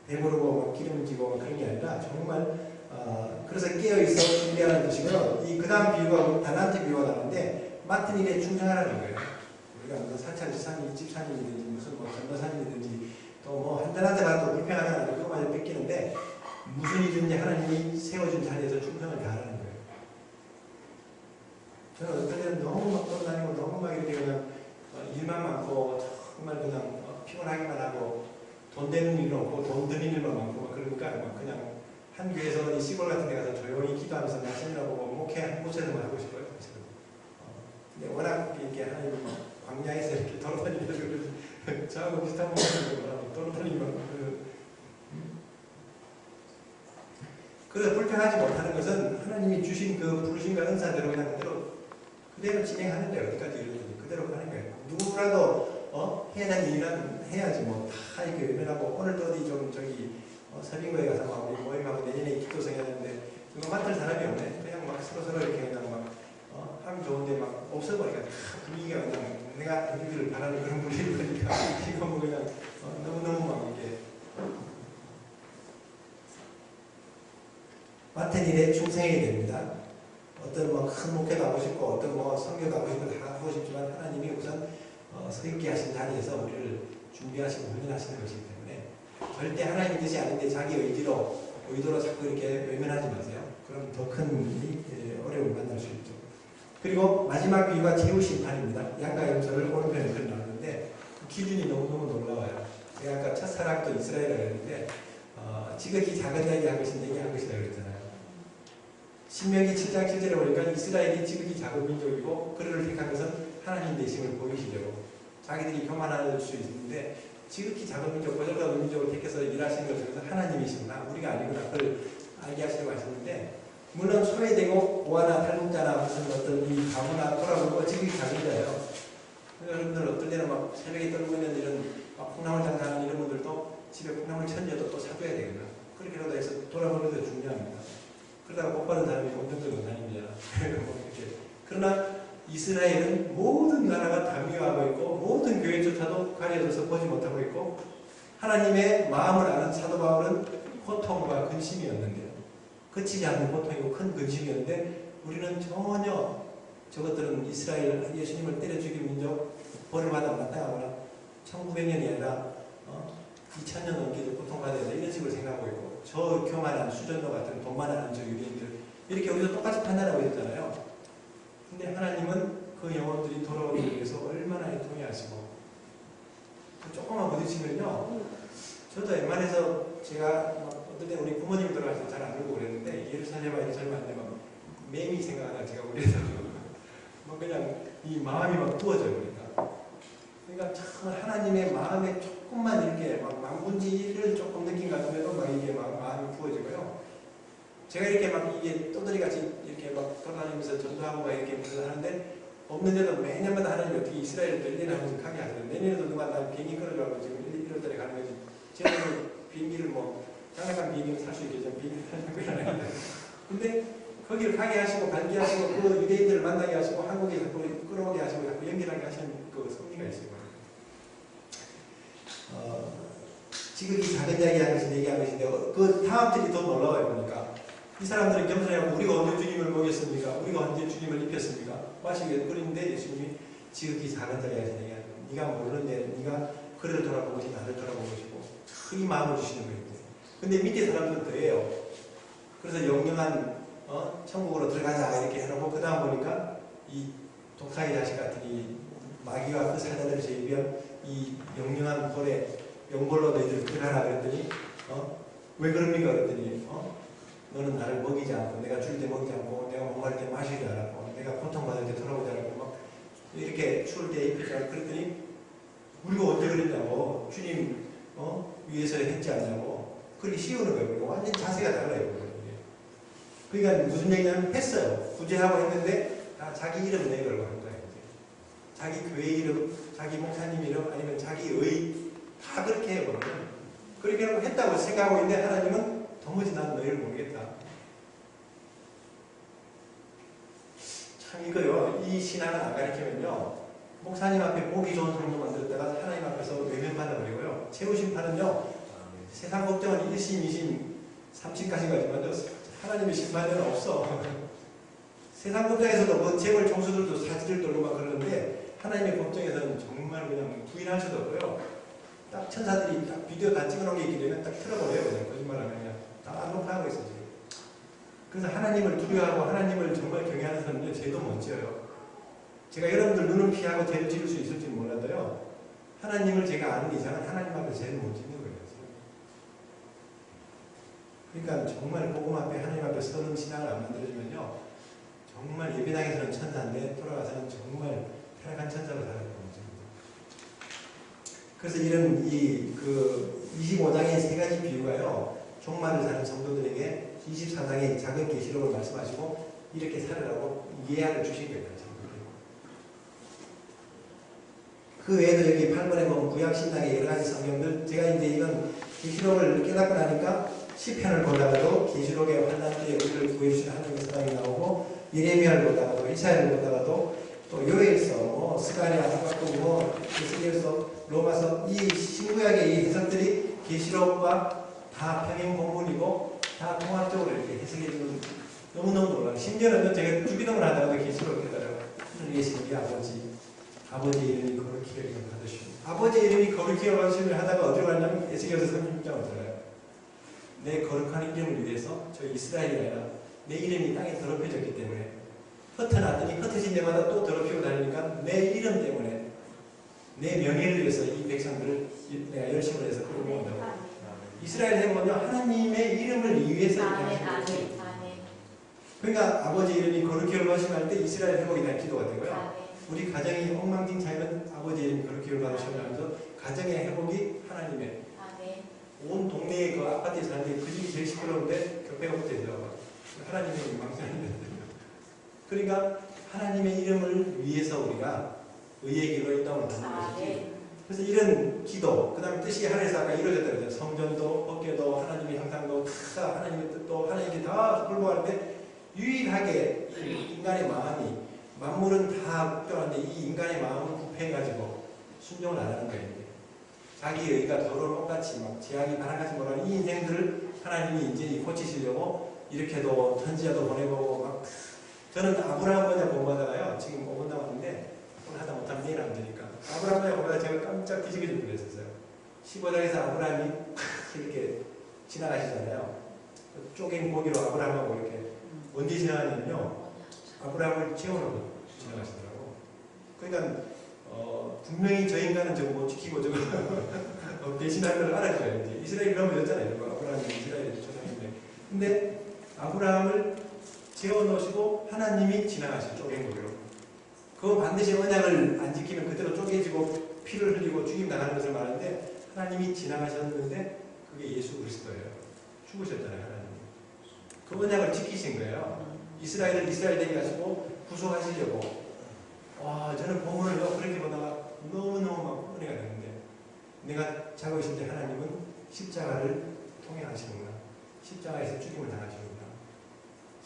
배부르고 기름지고 그런 게 아니라 정말 그래서 깨어있어 준비하는 뜻이고요. 이 그 다음 비유가 달란트 비유가 나오는데 맡은 일에 충성하라는 거예요. 우리가 무슨 사찰지사님, 집사님이든지 무슨 전도사님이든지 또 뭐 한 달한테 가도 불평하면 안 되고 그것만 뺏기는데 무슨 일이든지 하나님이 세워준 자리에서 충성을 다하라는 거예요. 저는 어떤 때는 너무 막 돌아다니고 너무 막 이렇게 그냥 일만 많고 정말 그냥 피곤하기만 하고 돈 되는 일은 없고 돈 드는 일만 많고 막 그러니까 막 그냥 한 교회에서 이 시골 같은 데 가서 조용히 기도하면서 말씀이나 보고 목회 한 곳에서만 하고 싶어요. 근데 워낙 이렇게 하나님 광야에서 이렇게 돌아다니면서 저하고 비슷한 모습으로 돌아다니면 그래서 불평하지 못하는 것은 하나님이 주신 그 부르심과 은사대로 그냥 그대로 진행하는 데 어디까지 이르든지 그대로 하는 거예요. 누구라도 해야 되는 일은 해야지 뭐 다 이렇게 외면하고 오늘도 어디 좀 서빙거에 가서 막 우리 모임하고 내년에 기도성 해야 되는데 이거 맡을 사람이 없네. 그냥 막 서로 이렇게 그냥 막 하면 좋은데 막 없어버리니까 다 분위기가 그냥 내가 분위기를 바라는 그런 분위기를 보니까 이거 뭐 그냥 너무너무 막 이렇게 맡은 일에 충성해야 됩니다. 어떤 뭐 큰 목회도 하고 싶고 어떤 뭐 성교도 하고 싶고 다 하고 싶지만 하나님이 우선 서 있게 하신 자리에서 우리를 준비하시고 훈련하시는 것이기 때문에 절대 하나님의 뜻이 아닌데 자기 의도로 자꾸 이렇게 외면하지 마세요. 그럼 더 큰 어려움을 만날 수 있죠. 그리고 마지막 비유가 제후 심판입니다. 양과 염소를 오른편에 그려놨는데 기준이 너무너무 놀라워요. 제가 아까 첫사랑도 이스라엘이라고 했는데 지극히 작은 자에게 한 것이 내게 한 것이라고 그랬잖아요. 신명기 7장 7절에 보니까 이스라엘이 지극히 작은 민족이고 그를 택한 것은 하나님 되심을 보이시려고. 자기들이 교만할 수 있는데 지극히 작은 민족, 거절받은 민족을 택해서 일하시는 것은 하나님이시구나, 우리가 아니구나, 그걸 알게 하시려고 하셨는데, 물론 소외되고 보아나 탈북자나 무슨 어떤 이 가무나 돌아보고 지극히 작은 자예요. 여러분들 어떤 때는 막 새벽에 떨고 있는 이런 막 콩나물 장사하는 이런 분들도 집에 콩나물 천지에도 또 사줘야 되거든요. 그렇게라도 해서 돌아보는 것도 중요합니다. 그러다가 복 받은 사람이 온전한 원사님이잖아. 그러나 이스라엘은 모든 나라가 다 미워하고 있고 모든 교회조차도 가려져서 보지 못하고 있고 하나님의 마음을 아는 사도 바울은 고통과 근심이었는데요. 그치지 않는 고통이고 큰 근심이었는데 우리는 전혀 저것들은 이스라엘 예수님을 때려 죽인 민족 벌을 받아 마땅하거나 1900년이 아니라 2000년 넘게 고통받아야 된다 이런 식으로 생각하고 있고 저 교만한 수전도 같은 돈 많은 저 유대인들 이렇게 우리도 똑같이 판단하고 있잖아요. 근데 하나님은 그 영혼들이 돌아오기 위해서 얼마나 애통해하시고 조금만 부딪히면요. 저도 웬만해서 제가 어떤 때 우리 부모님 돌아가서 잘 안 울고 그랬는데 예루살렘 안에 절만 안 되면 매미 생각하다 제가 우리에서 뭐 그냥 이 마음이 막 부어져요. 그러니까 참 하나님의 마음에 조금만 이렇게 막 망군지를 조금 느낀 것 같으면 막 이게 막 마음이 부어지고요. 제가 이렇게 막 이게 떠돌이같이 이렇게 막 돌아다니면서 전도하고 막 이렇게 하는데 없는데도 매년마다 하나님이 어떻게 이스라엘을 1년에 한 번씩 가게 하세요. 내년에도 누가 나 비행기 끌어주라고 지금 1월달에 가는 거지. 제가 비행기를 뭐 장난감 비행기를 살 수 있겠죠. 비행기를 타는 거잖아요. 근데 거기를 가게 하시고 발게 하시고 그 유대인들을 만나게 하시고 한국에 자꾸 끌어오게 하시고 자꾸 연결하게 하시는 그 섭리가 있어요. 지극히 작은 이야기 한 것이 얘기한 것인데 그 다음 절이 더 놀라워요. 보니까 이 사람들은 겸손해하고 우리가 언제 주님을 먹였습니까? 우리가 언제 주님을 입혔습니까? 마시게 끓이는데 예수님이 지극히 작은 자리 하시는 얘기하는 네가 모르는데 네가 그를 돌아본 것이 나를 돌아본 것이고 큰 마음을 주시는 거예요. 근데 밑에 사람들은 더해요. 그래서 영영한 천국으로 들어가자 이렇게 해놓고 그 다음 보니까 이 독사의 자식 같은 이 마귀와 그 사자들을 제비한 이 영영한 볼에 영벌로 너희들 들어가라 그랬더니 왜 그럽니까 그랬더니 너는 나를 먹이지 않고 내가 줄 때 먹이지 않고 내가 목마를 때 마시지 않았고 내가 고통받을 때 돌아보지 않고 막 이렇게 추울 때 입히지 않고 그랬더니 우리가 언제 그랬냐고 주님 위해서 했지 않냐고 그렇게 씌우는 거예요. 완전 자세가 달라요. 그러니까 무슨 얘기냐면 했어요. 구제하고 했는데 다 자기 이름 내걸고 한 거예요. 자기 교회 이름, 자기 목사님 이름 아니면 자기 의 다 그렇게 해버려요. 그렇게 하고 했다고 생각하고 있는데 하나님은 도무지 난 너희를 모르겠다. 참 이거요. 이 신앙을 안 가르치면요. 목사님 앞에 보기 좋은 성도 만들었다가 하나님 앞에서 외면받아버리고요. 최후 심판은요. 세상 걱정은 1심, 2심, 3심까지 가지만 하나님의 심판은 없어. 세상 걱정에서도 뭐 재벌 총수들도 사지를 떨고 막 그러는데 하나님의 걱정에서는 정말 그냥 부인할 수도 없고요. 딱 천사들이 딱 비디오 다 찍어놓은 게 있기 때문에 딱 틀어버려요. 그냥 거짓말하면 그냥 다 녹화하고 있어 지금. 그래서 하나님을 두려워하고 하나님을 정말 경외하는 사람은요 죄도 못 지어요. 제가 여러분들 눈은 피하고 죄를 지을 수 있을지는 몰라도요. 하나님을 제가 아는 이상은 하나님 앞에 죄를 못 짓는 거예요. 그러니까 정말 복음 앞에 하나님 앞에 서는 신앙을 안 만들어주면요. 정말 예배당에서는 천사인데 돌아가서는 정말 타락한 천사로 살아요. 그래서 이런 그 25장의 세 가지 비유가요. 종말을 사는 성도들에게 24장의 작은 계시록을 말씀하시고 이렇게 살으라고 예약을 주신 거예요. 그 외에도 여기 8번에 보면 구약신약의 여러 가지 성경들 제가 이제 이건 계시록을 깨닫고 나니까 시편을 보다가도 계시록의 환난 때에 우리를 구해주시는 하나님의 사랑이 나오고 예레미야를 보다가도 이사야를 보다가도 또 요엘서, 스가랴, 하박국, 에스겔서, 로마서 이 신구약의 이 해석들이 계시록과 다 평행 공문이고 다 통합적으로 이렇게 해석해주는 너무너무 놀라요. 심지어는 제가 주기도문을 하다가도 계시록을 깨달아요. 하늘 계신 우리 아버지 이름이 거룩히 여김을 받으시고 아버지 이름이 거룩히 여김을 하다가 어디로 가냐면 에스겔서 36장을 들어요. 내 거룩한 이름을 위해서 저 이스라엘이 아니라 내 이름이 땅에 더럽혀졌기 때문에 흩어놨더니 흩어진 데마다 또 더럽히고 다니니까 내 이름 때문에 내 명예를 위해서 이 백성들을 내가 열심을 해서 끌어모은다고. 이스라엘 해보면요 하나님의 이름을 위해서 이렇게 하시는 거예요. 그러니까 아버지 이름이 거룩히 여김하시면 때 이스라엘 회복이 날 기도가 되고요. 우리 가정이 엉망진창이면 아버지 이름이 거룩히 여김하시면 하면서 가정의 회복이 하나님의 온 동네의 그 아파트에 사는데 그 집이 제일 시끄러운데 격배가 붙어 있더라고요. 하나님의 망상이 그러니까 하나님의 이름을 위해서 우리가 의의 기로 이 땅을 받는 것이지. 그래서 이런 기도, 그 다음에 뜻이 하늘에서 아까 이루어졌다 그랬죠. 성전도, 법궤도, 하나님의 형상도 다 하나님의 뜻도 하나님께 다 불복하는데 유일하게 이 인간의 마음이 만물은 다 국정한데 이 인간의 마음은 부패해가지고 순종을 안 하는 거예요. 자기 의가 더러운 똑같이 막 제약이 바람같이 몰아가는 이 인생들을 하나님이 이제 고치시려고 이렇게도 천지자도 보내보고 막 저는 아브라함 번역 공부하다가요. 지금 5분 남았는데 오늘 하다 못하면 내일 하면 되니까 아브라함 번역 공부하다 제가 깜짝 뒤지게 그랬었어요. 15장에서 아브라함이 이렇게 지나가시잖아요. 쪼갠 고기로 아브라함하고 이렇게 언제 지나가냐면요. 아브라함을 채워놓고 지나가시더라고. 그러니까 분명히 저 인간은 저거 못 지키고 저거 배신하는 걸 알아줘야지. 이스라엘이 그러면 그랬잖아요. 아브라함이 이스라엘의 조상인데. 근데 아브라함을 재워놓으시고 하나님이 지나가시죠. 쪼갠 고기로. 그거 반드시 언약을 안 지키면 그대로 쪼개지고 피를 흘리고 죽임당하는 것을 말하는데 하나님이 지나가셨는데 그게 예수 그리스도예요. 죽으셨잖아요. 하나님. 그 언약을 지키신 거예요. 이스라엘을 이스라엘 되게 하시고 구속하시려고. 와, 저는 본문을 그렇게 보다가 너무너무 막 은혜가 되는데 내가 자고 있을 때 하나님은 십자가를 통행하시는구나. 십자가에서 죽임을 당하시는구나.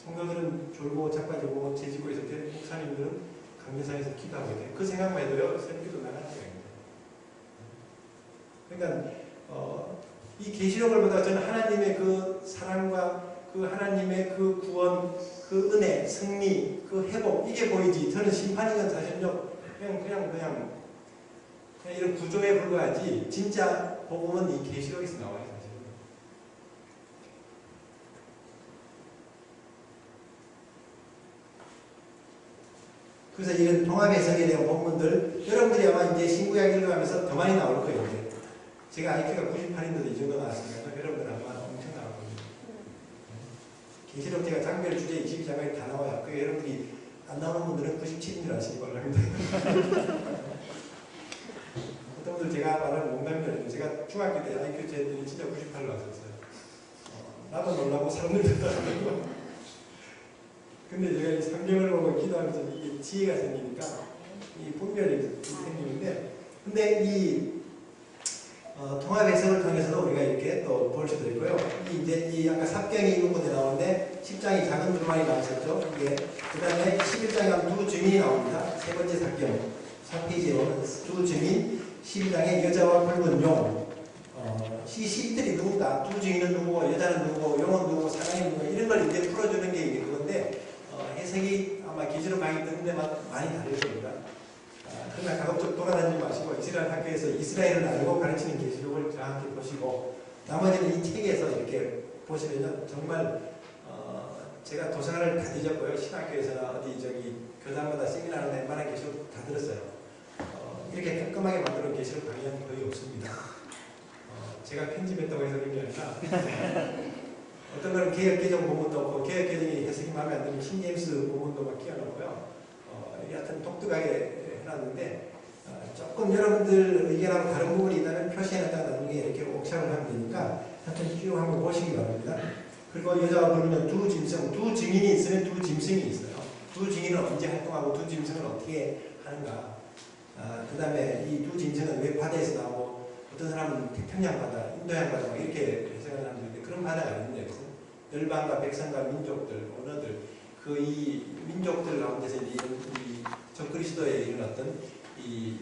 성도들은 졸고 자빠지고 재짓고 있을 때 목사님들은 강제상에서 기도하게 돼. 그 생각만 해도요, 새벽기도 나가는 거예요. 그러니까 이 계시록을 보다가 저는 하나님의 그 사랑과 그 하나님의 그 구원, 그 은혜, 승리, 그 회복 이게 보이지. 저는 심판이건 사실은요 그냥 이런 구조에 불과하지. 진짜 복음은 이 계시록에서 나와요. 사실. 그래서 이런 통합 해석에 대한 본문들 여러분들이 아마 이제 신구약 읽어가면서 더 많이 나올 거예요. 이제. 제가 IQ가 98인데도 이 정도 나왔으니까 여러분들 아마 엄청 나올 겁니다. 계시록 제가 장별 주제 22장에 다 나와요. 그 여러분들이 안 나오는 분들은 97인 줄 아시기 바랍니다. 어떤 분들 제가 말하는 농담이라요. 제가 중학교 때 IQ 재들이 진짜 98 나왔었어요. 나도 놀라고 사람들도 놀라고. 근데 제가 이 성경을 보고 기도하면서 이게 지혜가 생기니까 이 분별이 생기는데, 근데 이 통합 해석을 통해서도 우리가 이렇게 또 볼 수도 있고요. 이제 이 아까 삽경이 있는 곳에 나오는데 10장이 작은 두루마리 나왔었죠. 이게 그 다음에 11장에 가면 두 증인이 나옵니다. 세 번째 삽경 3페이지에 오는 두 증인, 12장에 여자와 붉은 용. 이 시들이 누군가, 두 증인은 누구고 여자는 누구고 용은 누구고 사랑이 누구고 이런 걸 이제 풀어주는 게 이제 그건데 해석이 아마 계시록 강의 듣는 데만 많이 다를 겁니다. 그러나 가급적 돌아다니지 마시고 이스라엘 학교에서 이스라엘을 알고 가르치는 계시록을 정확히 보시고 나머지는 이 책에서 이렇게 보시면 정말 제가 도서관을 다 뒤졌고요. 신학교에서나 어디 교단마다 세미나를 웬만한 계시록 다 들었어요. 이렇게 깔끔하게 만드는 계시록 강의는 거의 없습니다. 제가 편집했다고 해서 그런 게 아니라 어떤 거는 개혁개정 부분도 없고 개혁개정이 해석이 마음에 안 들면 킹제임스 부분도 막 끼워놓고요. 하여튼 독특하게 해놨는데 조금 여러분들 의견하고 다른 부분이 있다면 표시해놨다가 나중에 이렇게 옥샵을 하면 되니까 하여튼 쭉 한번 보시기 바랍니다. 그리고 여자가 부르면 두 짐승, 두 증인이 있으면 두 짐승이 있어요. 두 증인은 언제 활동하고 두 짐승은 어떻게 하는가. 그 다음에 이 두 짐승은 왜 바다에서 나오고 어떤 사람은 태평양 바다, 인도양 바다 이렇게 해석하는 사람들인데 그런 바다가 아닌데 열방과 백성과 민족들, 언어들 그 이 민족들 가운데서 이 적그리스도에 일어났던 이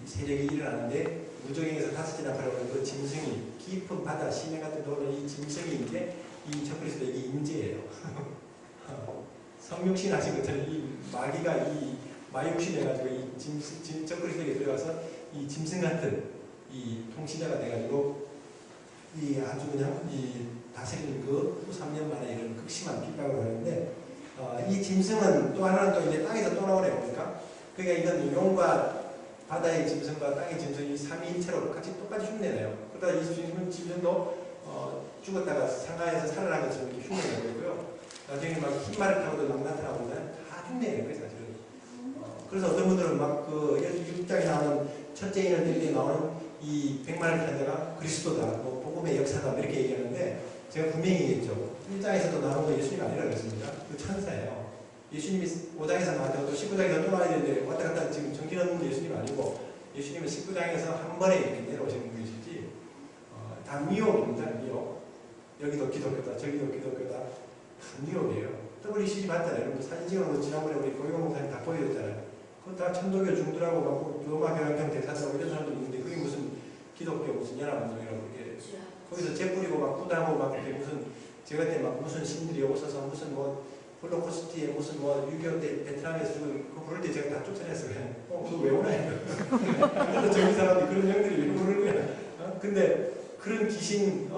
세력이 일어나는데 무적행에서 5지나 바라보는 그 짐승이 깊은 바다 시내 같은 데 오는 이 짐승이 이제 이 적그리스도의 임재예요. 성육신 하신 것처럼 이 마귀가 이 마육신 해가지고 이 적그리스도에게 들어가서 이 짐승 같은 이 통치자가 돼가지고 이 아주 그냥 이 다스리는 그 3년 만에 이런 극심한 핍박을 하는데 이 짐승은 또 하나는 또 이제 땅에서 또 나오네 보니까 그러니까 이건 용과 바다의 짐승과 땅의 짐승이 삼위일체로 똑같이 흉내내요. 그러다 이 짐승도 죽었다가 상하에서 살아난 것처럼 이렇게 흉내내고 있고요. 나중에 막 흰말을 타고도 막 나타나고 다 흉내내는 거예요 사실은. 그래서 어떤 분들은 막 그 6장에 나오는 첫째 인을 들때 나오는 이 백마를 탄 자가 그리스도다, 뭐 복음의 역사다 이렇게 얘기하는데 제가 분명히 얘기했죠. 1장에서도 나오는 건 예수님이 아니라 그랬습니다. 그 천사예요. 예수님이 5장에서 나왔다고 또 19장에서 또 나와야 되는데 왔다 갔다 지금 정신없는 예수님이 아니고 예수님은 19장에서 한 번에 이렇게 내려오시는 분이시지 다 미혹입니다. 미혹. 여기도 기독교다 저기도 기독교다 다 미혹이에요. WCG 봤잖아요. 여러분 사진 찍어놓고 지난번에 우리 고용 목사님 다 보여줬잖아요. 그거 다 천도교 중들하고 막 로마 교황청 대사들하고 이런 사람도 있는데 그게 무슨 기독교 무슨 연합운동이라고 이렇게 거기서 재 뿌리고 막 부담하고 막 무슨 제가 그때 막 무슨 신들이 오셔서 무슨 뭐 홀로코스트에 무슨 뭐 6.25 때 베트남에서 그거 부를 때 제가 다 쫓아냈어요. 그거 왜 오나요? 그래서 저기 사람들이 그런 형들이 왜 부르는 거야? 근데 그런 귀신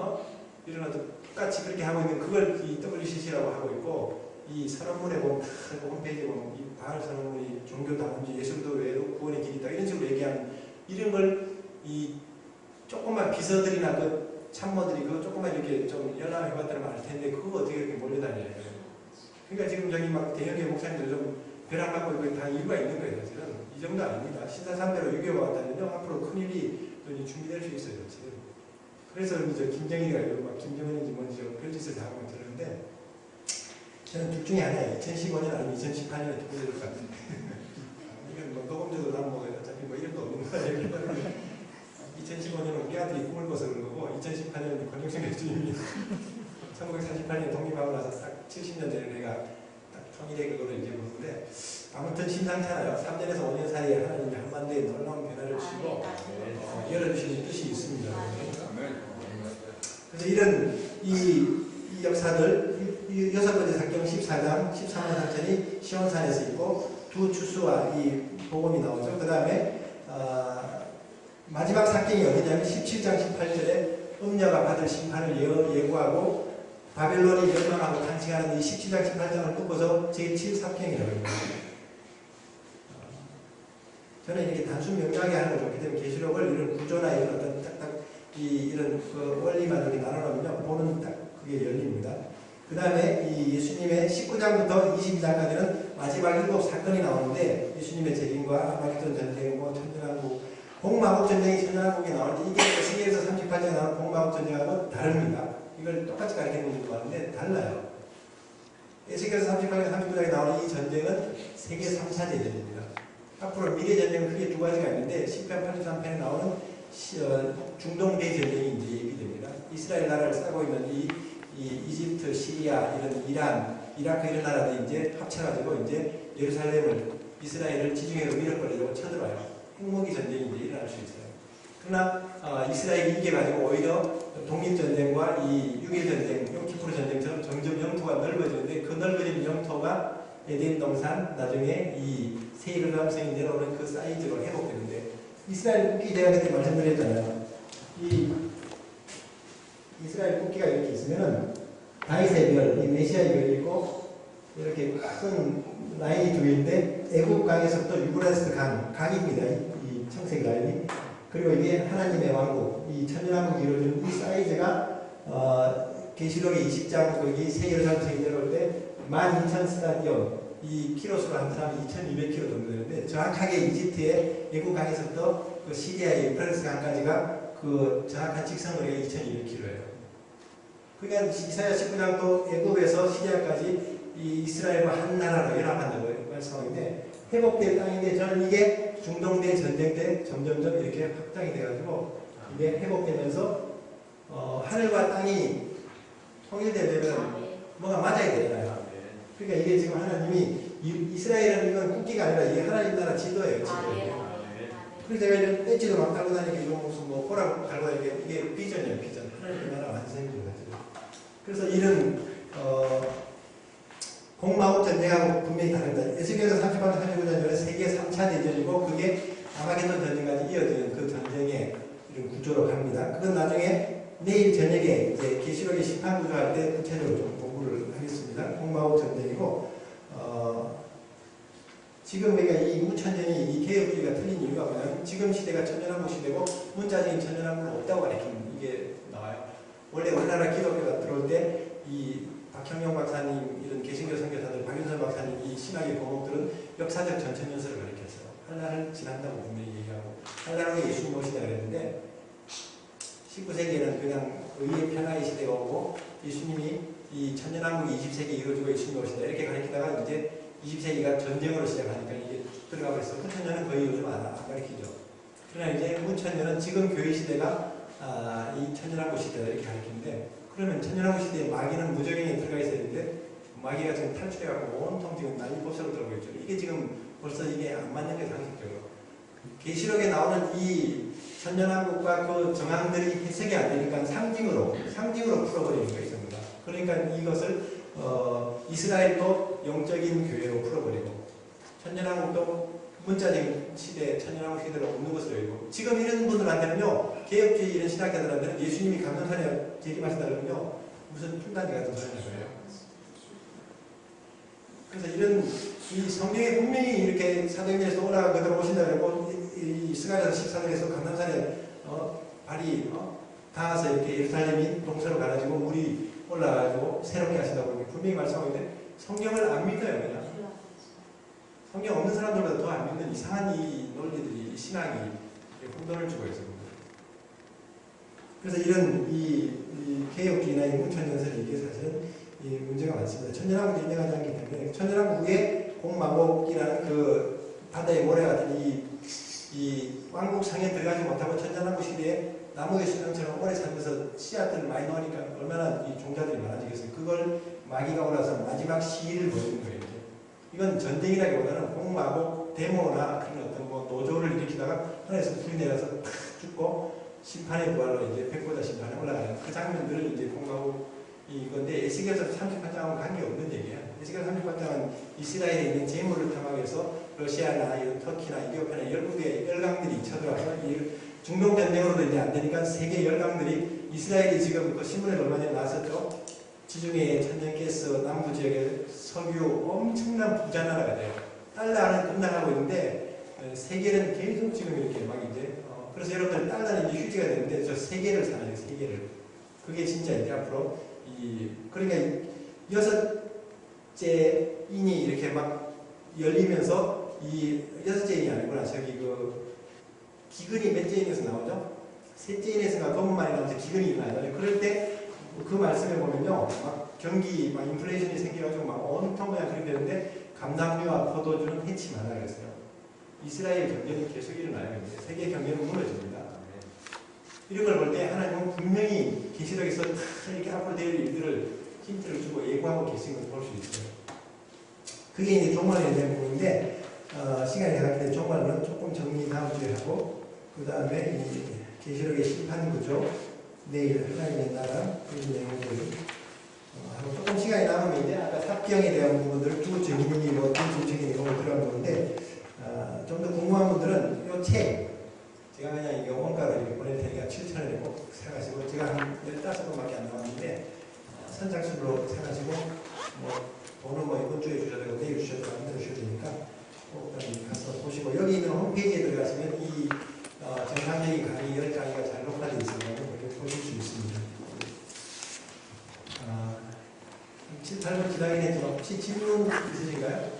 일어나도 똑같이 그렇게 하고 있는 그걸 이 WCC라고 하고 있고 이 선언문에 보면 홈페이지에 보면 이 바알 선언문이 종교 다문지 예술도 외에도 구원의 길이 있다 이런 식으로 얘기하는 이런 걸 이 조그만 비서들이나 그 참모들이 그 조그만 이렇게 좀 연합해봤다는 말 할 텐데 그거 어떻게 이렇게 몰려다녀요? 그러니까 지금 저기 막 대형교 목사님들 좀 벼락 맞고 이거 다 이유가 있는 거예요. 사실은 이 정도 아닙니다. 신사삼대로 유교가 왔다면요 앞으로 큰일이 준비될 수 있어요. 사실은. 그래서 이제 김정일이가 막 김정은인지 뭔지 별짓을 다 하고 들었는데 저는 둘 중에 하나예요. 2015년 아니면 2018년에 두고 될것 같은데 이건 뭐 녹음조도 나면 뭐 어차피 뭐 이런 거 없는 거예요. 2015년은 우리 아들이 꿈을 꿔서 그런 거고 2018년은 권영신 교수님이 1948년 독립하고 나서 딱 70년 전에 내가 딱 통일의 그거를 이제 보는데 아무튼 심상찮아요. 3년에서 5년 사이에 하나님이 한반도에 놀라운 변화를 주시고 열어주시는 뜻이 있습니다. 그래서 이런 이 역사들 이 여섯 번째 사경 14장 13만 3천이 시온산에서 있고 두 추수와 이 복음이 나오죠. 그 다음에 마지막 사경이 어디냐면 17장 18절에 음녀가 받을 심판을 예고하고 바벨론이 멸망하고 탄식하는 이 17장 18장을 묶어서 제7사경이라고 합니다. 저는 이렇게 단순 명료하게 하는 걸 좋기 때문에 계시록을 이런 구조나 이런 어떤 딱딱 이런 그 원리만 이렇게 나눠놓으면 보는 딱 그게 열립니다. 그 다음에 이 예수님의 19장부터 22장까지는 마지막 7사건이 나오는데 예수님의 재림과 아마겟돈 전쟁, 뭐 천년왕국, 공마국 전쟁이 천년왕국에 나오는데 이게 에스겔에서 38장에 나오는 공마국 전쟁하고 다릅니다. 이걸 똑같이 가르치는 분도 많은데 달라요. 에스겔에서 38장, 39장에 나오는 이 전쟁은 세계 3차 대전입니다. 앞으로 미래 전쟁은 크게 두 가지가 있는데 10편 83편에 나오는 중동 대전쟁이 이제 예비됩니다. 이스라엘 나라를 싸고 있는 이 이집트, 시리아, 이런 이란, 이라크 이런 나라들이 이제 합쳐가지고 이제 예루살렘을 이스라엘을 지중해로 밀어버리려고 쳐들어와요. 핵무기 전쟁이 이제 일어날 수 있어요. 그러나 이스라엘이 이겨가지고 오히려 독립전쟁과 이 6.1전쟁, 용키푸르 전쟁처럼 점점 영토가 넓어지는데 그 넓어진 영토가 에덴 동산, 나중에 이 세일감성이 내려오는 그 사이즈로 회복되는데 이스라엘 국기 제가 그때 말씀드렸잖아요. 이 이스라엘 국기가 이렇게 있으면은 다윗의 별, 이 메시아의 별이 있고 이렇게 큰 라인이 두 개인데 애국 강에서부터 유브라데스 강입니다. 이 청색 라인이. 그리고 이게 하나님의 왕국, 이 천년왕국이 이루어지는 이 사이즈가 계시록의 20장 거기 세계로상승이 내려올 때 12,000 스타디움, 이 키로수로 한 사람이 2,200km 정도 되는데 정확하게 이집트의 애국 강에서부터 그 시리아의 유프라데스 강까지가 그 정확한 직선거리가 2,200km예요. 그러니까 이사야 19장도 애굽에서 시리아까지 이 이스라엘과 한 나라로 연합한다고 말씀하는데 회복될 땅인데 저는 이게 중동대 전쟁 때 점점점 이렇게 확장이 돼가지고 이게 회복되면서 하늘과 땅이 통일되려면 뭐가 맞아야 되잖아요. 그러니까 이게 지금 하나님이 이스라엘은 이건 국기가 아니라 이게 하나님 나라 지도예요. 지도. 그래서 제가 이런 배지도 막 달고 다니니까 이거 무슨 뭐 호랑 달고 다니니까 이게 비전이에요. 비전. 하나님 나라 완성입니다. 그래서 이런 공마국 전쟁하고 분명히 다릅니다. 에스겔에서 38년 39년 전에 세계 3차 대전이고 그게 아마겟돈 전쟁까지 이어지는 그 전쟁의 이런 구조로 갑니다. 그건 나중에 내일 저녁에 이제 계시록의 심판 구조할 때 구체적으로 좀 공부를 하겠습니다. 공마국 전쟁이고 지금 우리가 이 무천년이 이 개혁주의가 틀린 이유가 뭐냐면 지금 시대가 천년왕국 시대고 문자적인 천년왕국은 없다고 가르치는 이게 나와요. 원래 우리나라 기독교가 들어올 때 이 박형용 박사님 이런 개신교 선교사들 박윤선 박사님 이 신학의 공업들은 역사적 전천연설을 가르쳤어요. 한란을 지난다고 분명히 얘기하고 한란은 예수님 오시다 그랬는데 19세기에는 그냥 의의 평화의 시대가 오고 예수님이 이 천년왕국이 20세기 이루어지고 예수님이 오시다 이렇게 가르치다가 이제 20세기가 전쟁으로 시작하니까 이게 쭉 들어가고 있어요. 후천년은 거의 요즘 안 가르치죠. 그러나 이제 후천년은 지금 교회 시대가 이 천년왕국 시대다 이렇게 가르치는데 그러면 천년왕국 시대에 마귀는 무적행에 들어가 있어야 되는데 마귀가 지금 탈출해갖고 온통 지금 난리법석을 들고 있죠. 이게 지금 벌써 이게 안 맞는 게 상식적으로. 계시록에 나오는 이 천년왕국과 그 정황들이 해석이 안 되니까 상징으로 풀어버리는 게 있습니다. 그러니까 이것을 이스라엘도 영적인 교회로 풀어버리고 천년왕국도 문자적인 시대, 천년왕국 시대로 없는 것으로 여기고 지금 이런 분들한테는요 개혁주의 이런 신학자들한테는 예수님이 감람산에 재림하신다 그러면요 무슨 풍단지 같은 소리를 해요. 그래서 이런 이 성경에 분명히 이렇게 사도행전에서 올라가 그대로 오신다 그러고 이 스가랴서 14장에서 감람산에 발이 닿아서 이렇게 예루살렘이 동서로 가라지고 물이 올라가지고 새롭게 하신다고 분명히 말씀하고 있는데 성경을 안 믿어요 그냥. 성경 없는 사람들보다 더 안 믿는 이상한 이 논리들이, 이 신학이 혼돈을 주고 있습니다. 그래서 이런 이 개혁주의나 이 문천연설이 이게 사실은 이 문제가 많습니다. 천연왕국이 인정하지 않기 때문에 천연왕국의 공마복이라는 그 바다의 모래 같은 이 왕국상에 들어가지 못하고 천연왕국 시대에 나무의 수령처럼 오래 살면서 씨앗들을 많이 넣으니까 얼마나 이 종자들이 많아지겠어요. 그걸 마귀가 올라서 마지막 시위를 보이는 거예요. 이건 전쟁이라기보다는 공마복 데모나 그런 어떤 뭐 노조를 일으키다가 하늘에서 불이 내려서 탁 죽고 심판의 부활로 이제 백보자 심판에 올라가는 그 장면들을 이제 공마복 이건데 에스겔서 38장하고는 관계없는 얘기예요. 에스겔 38장은 이스라엘에 있는 재물을 탐하기 위해서 러시아나 이런 터키나 이디오피아나 열국의 열강들이 쳐들어와서 이 중동 전쟁으로도 이제 안 되니까 세계 열강들이 이스라엘이 지금 그 신문에 얼마 전에 나왔었죠. 지중해 천연가스 남부 지역에 석유 엄청난 부자 나라가 돼요. 달러는 급락하고 있는데 세계는 계속 지금 이렇게 막 이제 그래서 여러분들 달러는 이제 휴지가 되는데 저 세계를 사야 돼요. 세계를. 그게 진짜 이제 앞으로 그러니까 6째 인이 이렇게 막 열리면서 이 6째 인이 아니구나. 저기 그 기근이 몇째 인에서 나오죠? 3째 인에서가 검은말이 나오면서 기근이 일어나요. 그럴 때 그 말씀에 보면요, 막 경기, 막 인플레이션이 생겨가지고 막 온통 그냥 그렇게 되는데 감당류와 포도주는 해치 마라 그랬어요. 이스라엘 경제는 계속 일어나요. 세계 경제는 무너집니다. 이런 걸 볼 때 하나님은 분명히 계시록에서 다 이렇게 앞으로 될 일들을 힌트를 주고 예고하고 계신 걸 볼 수 있어요. 그게 이제 종말에 대한 부분인데 시간이 가기 때문에 종말은 조금 정리 다음 주에 하고 그 다음에 계시록의 심판 구조 내일 하나님의 나라 그런 내용들을 하고 조금 시간이 남으면 이제 아까 삽경에 대한 부분들 두 증인이 뭐 주증인 이런 거 들어간 건데 좀 더 궁금한 분들은 이 책 제가 그냥 이거 원가로 이렇게 보낼 테니까 7,000원에 꼭 사가시고 제가 한 15번밖에 안 나왔는데 선착순으로 사가시고 뭐 돈은 뭐 이번 주에 주셔도 되고 내일 주셔도 되고 만들어 주셔도 되니까 꼭 가서 보시고 여기 있는 홈페이지에 들어가시면 이 정상적인 강의 10강의가 잘 녹화되어 있으면 그렇게 보실 수 있습니다. 7, 8분 기다리겠지만 혹시 질문 있으신가요?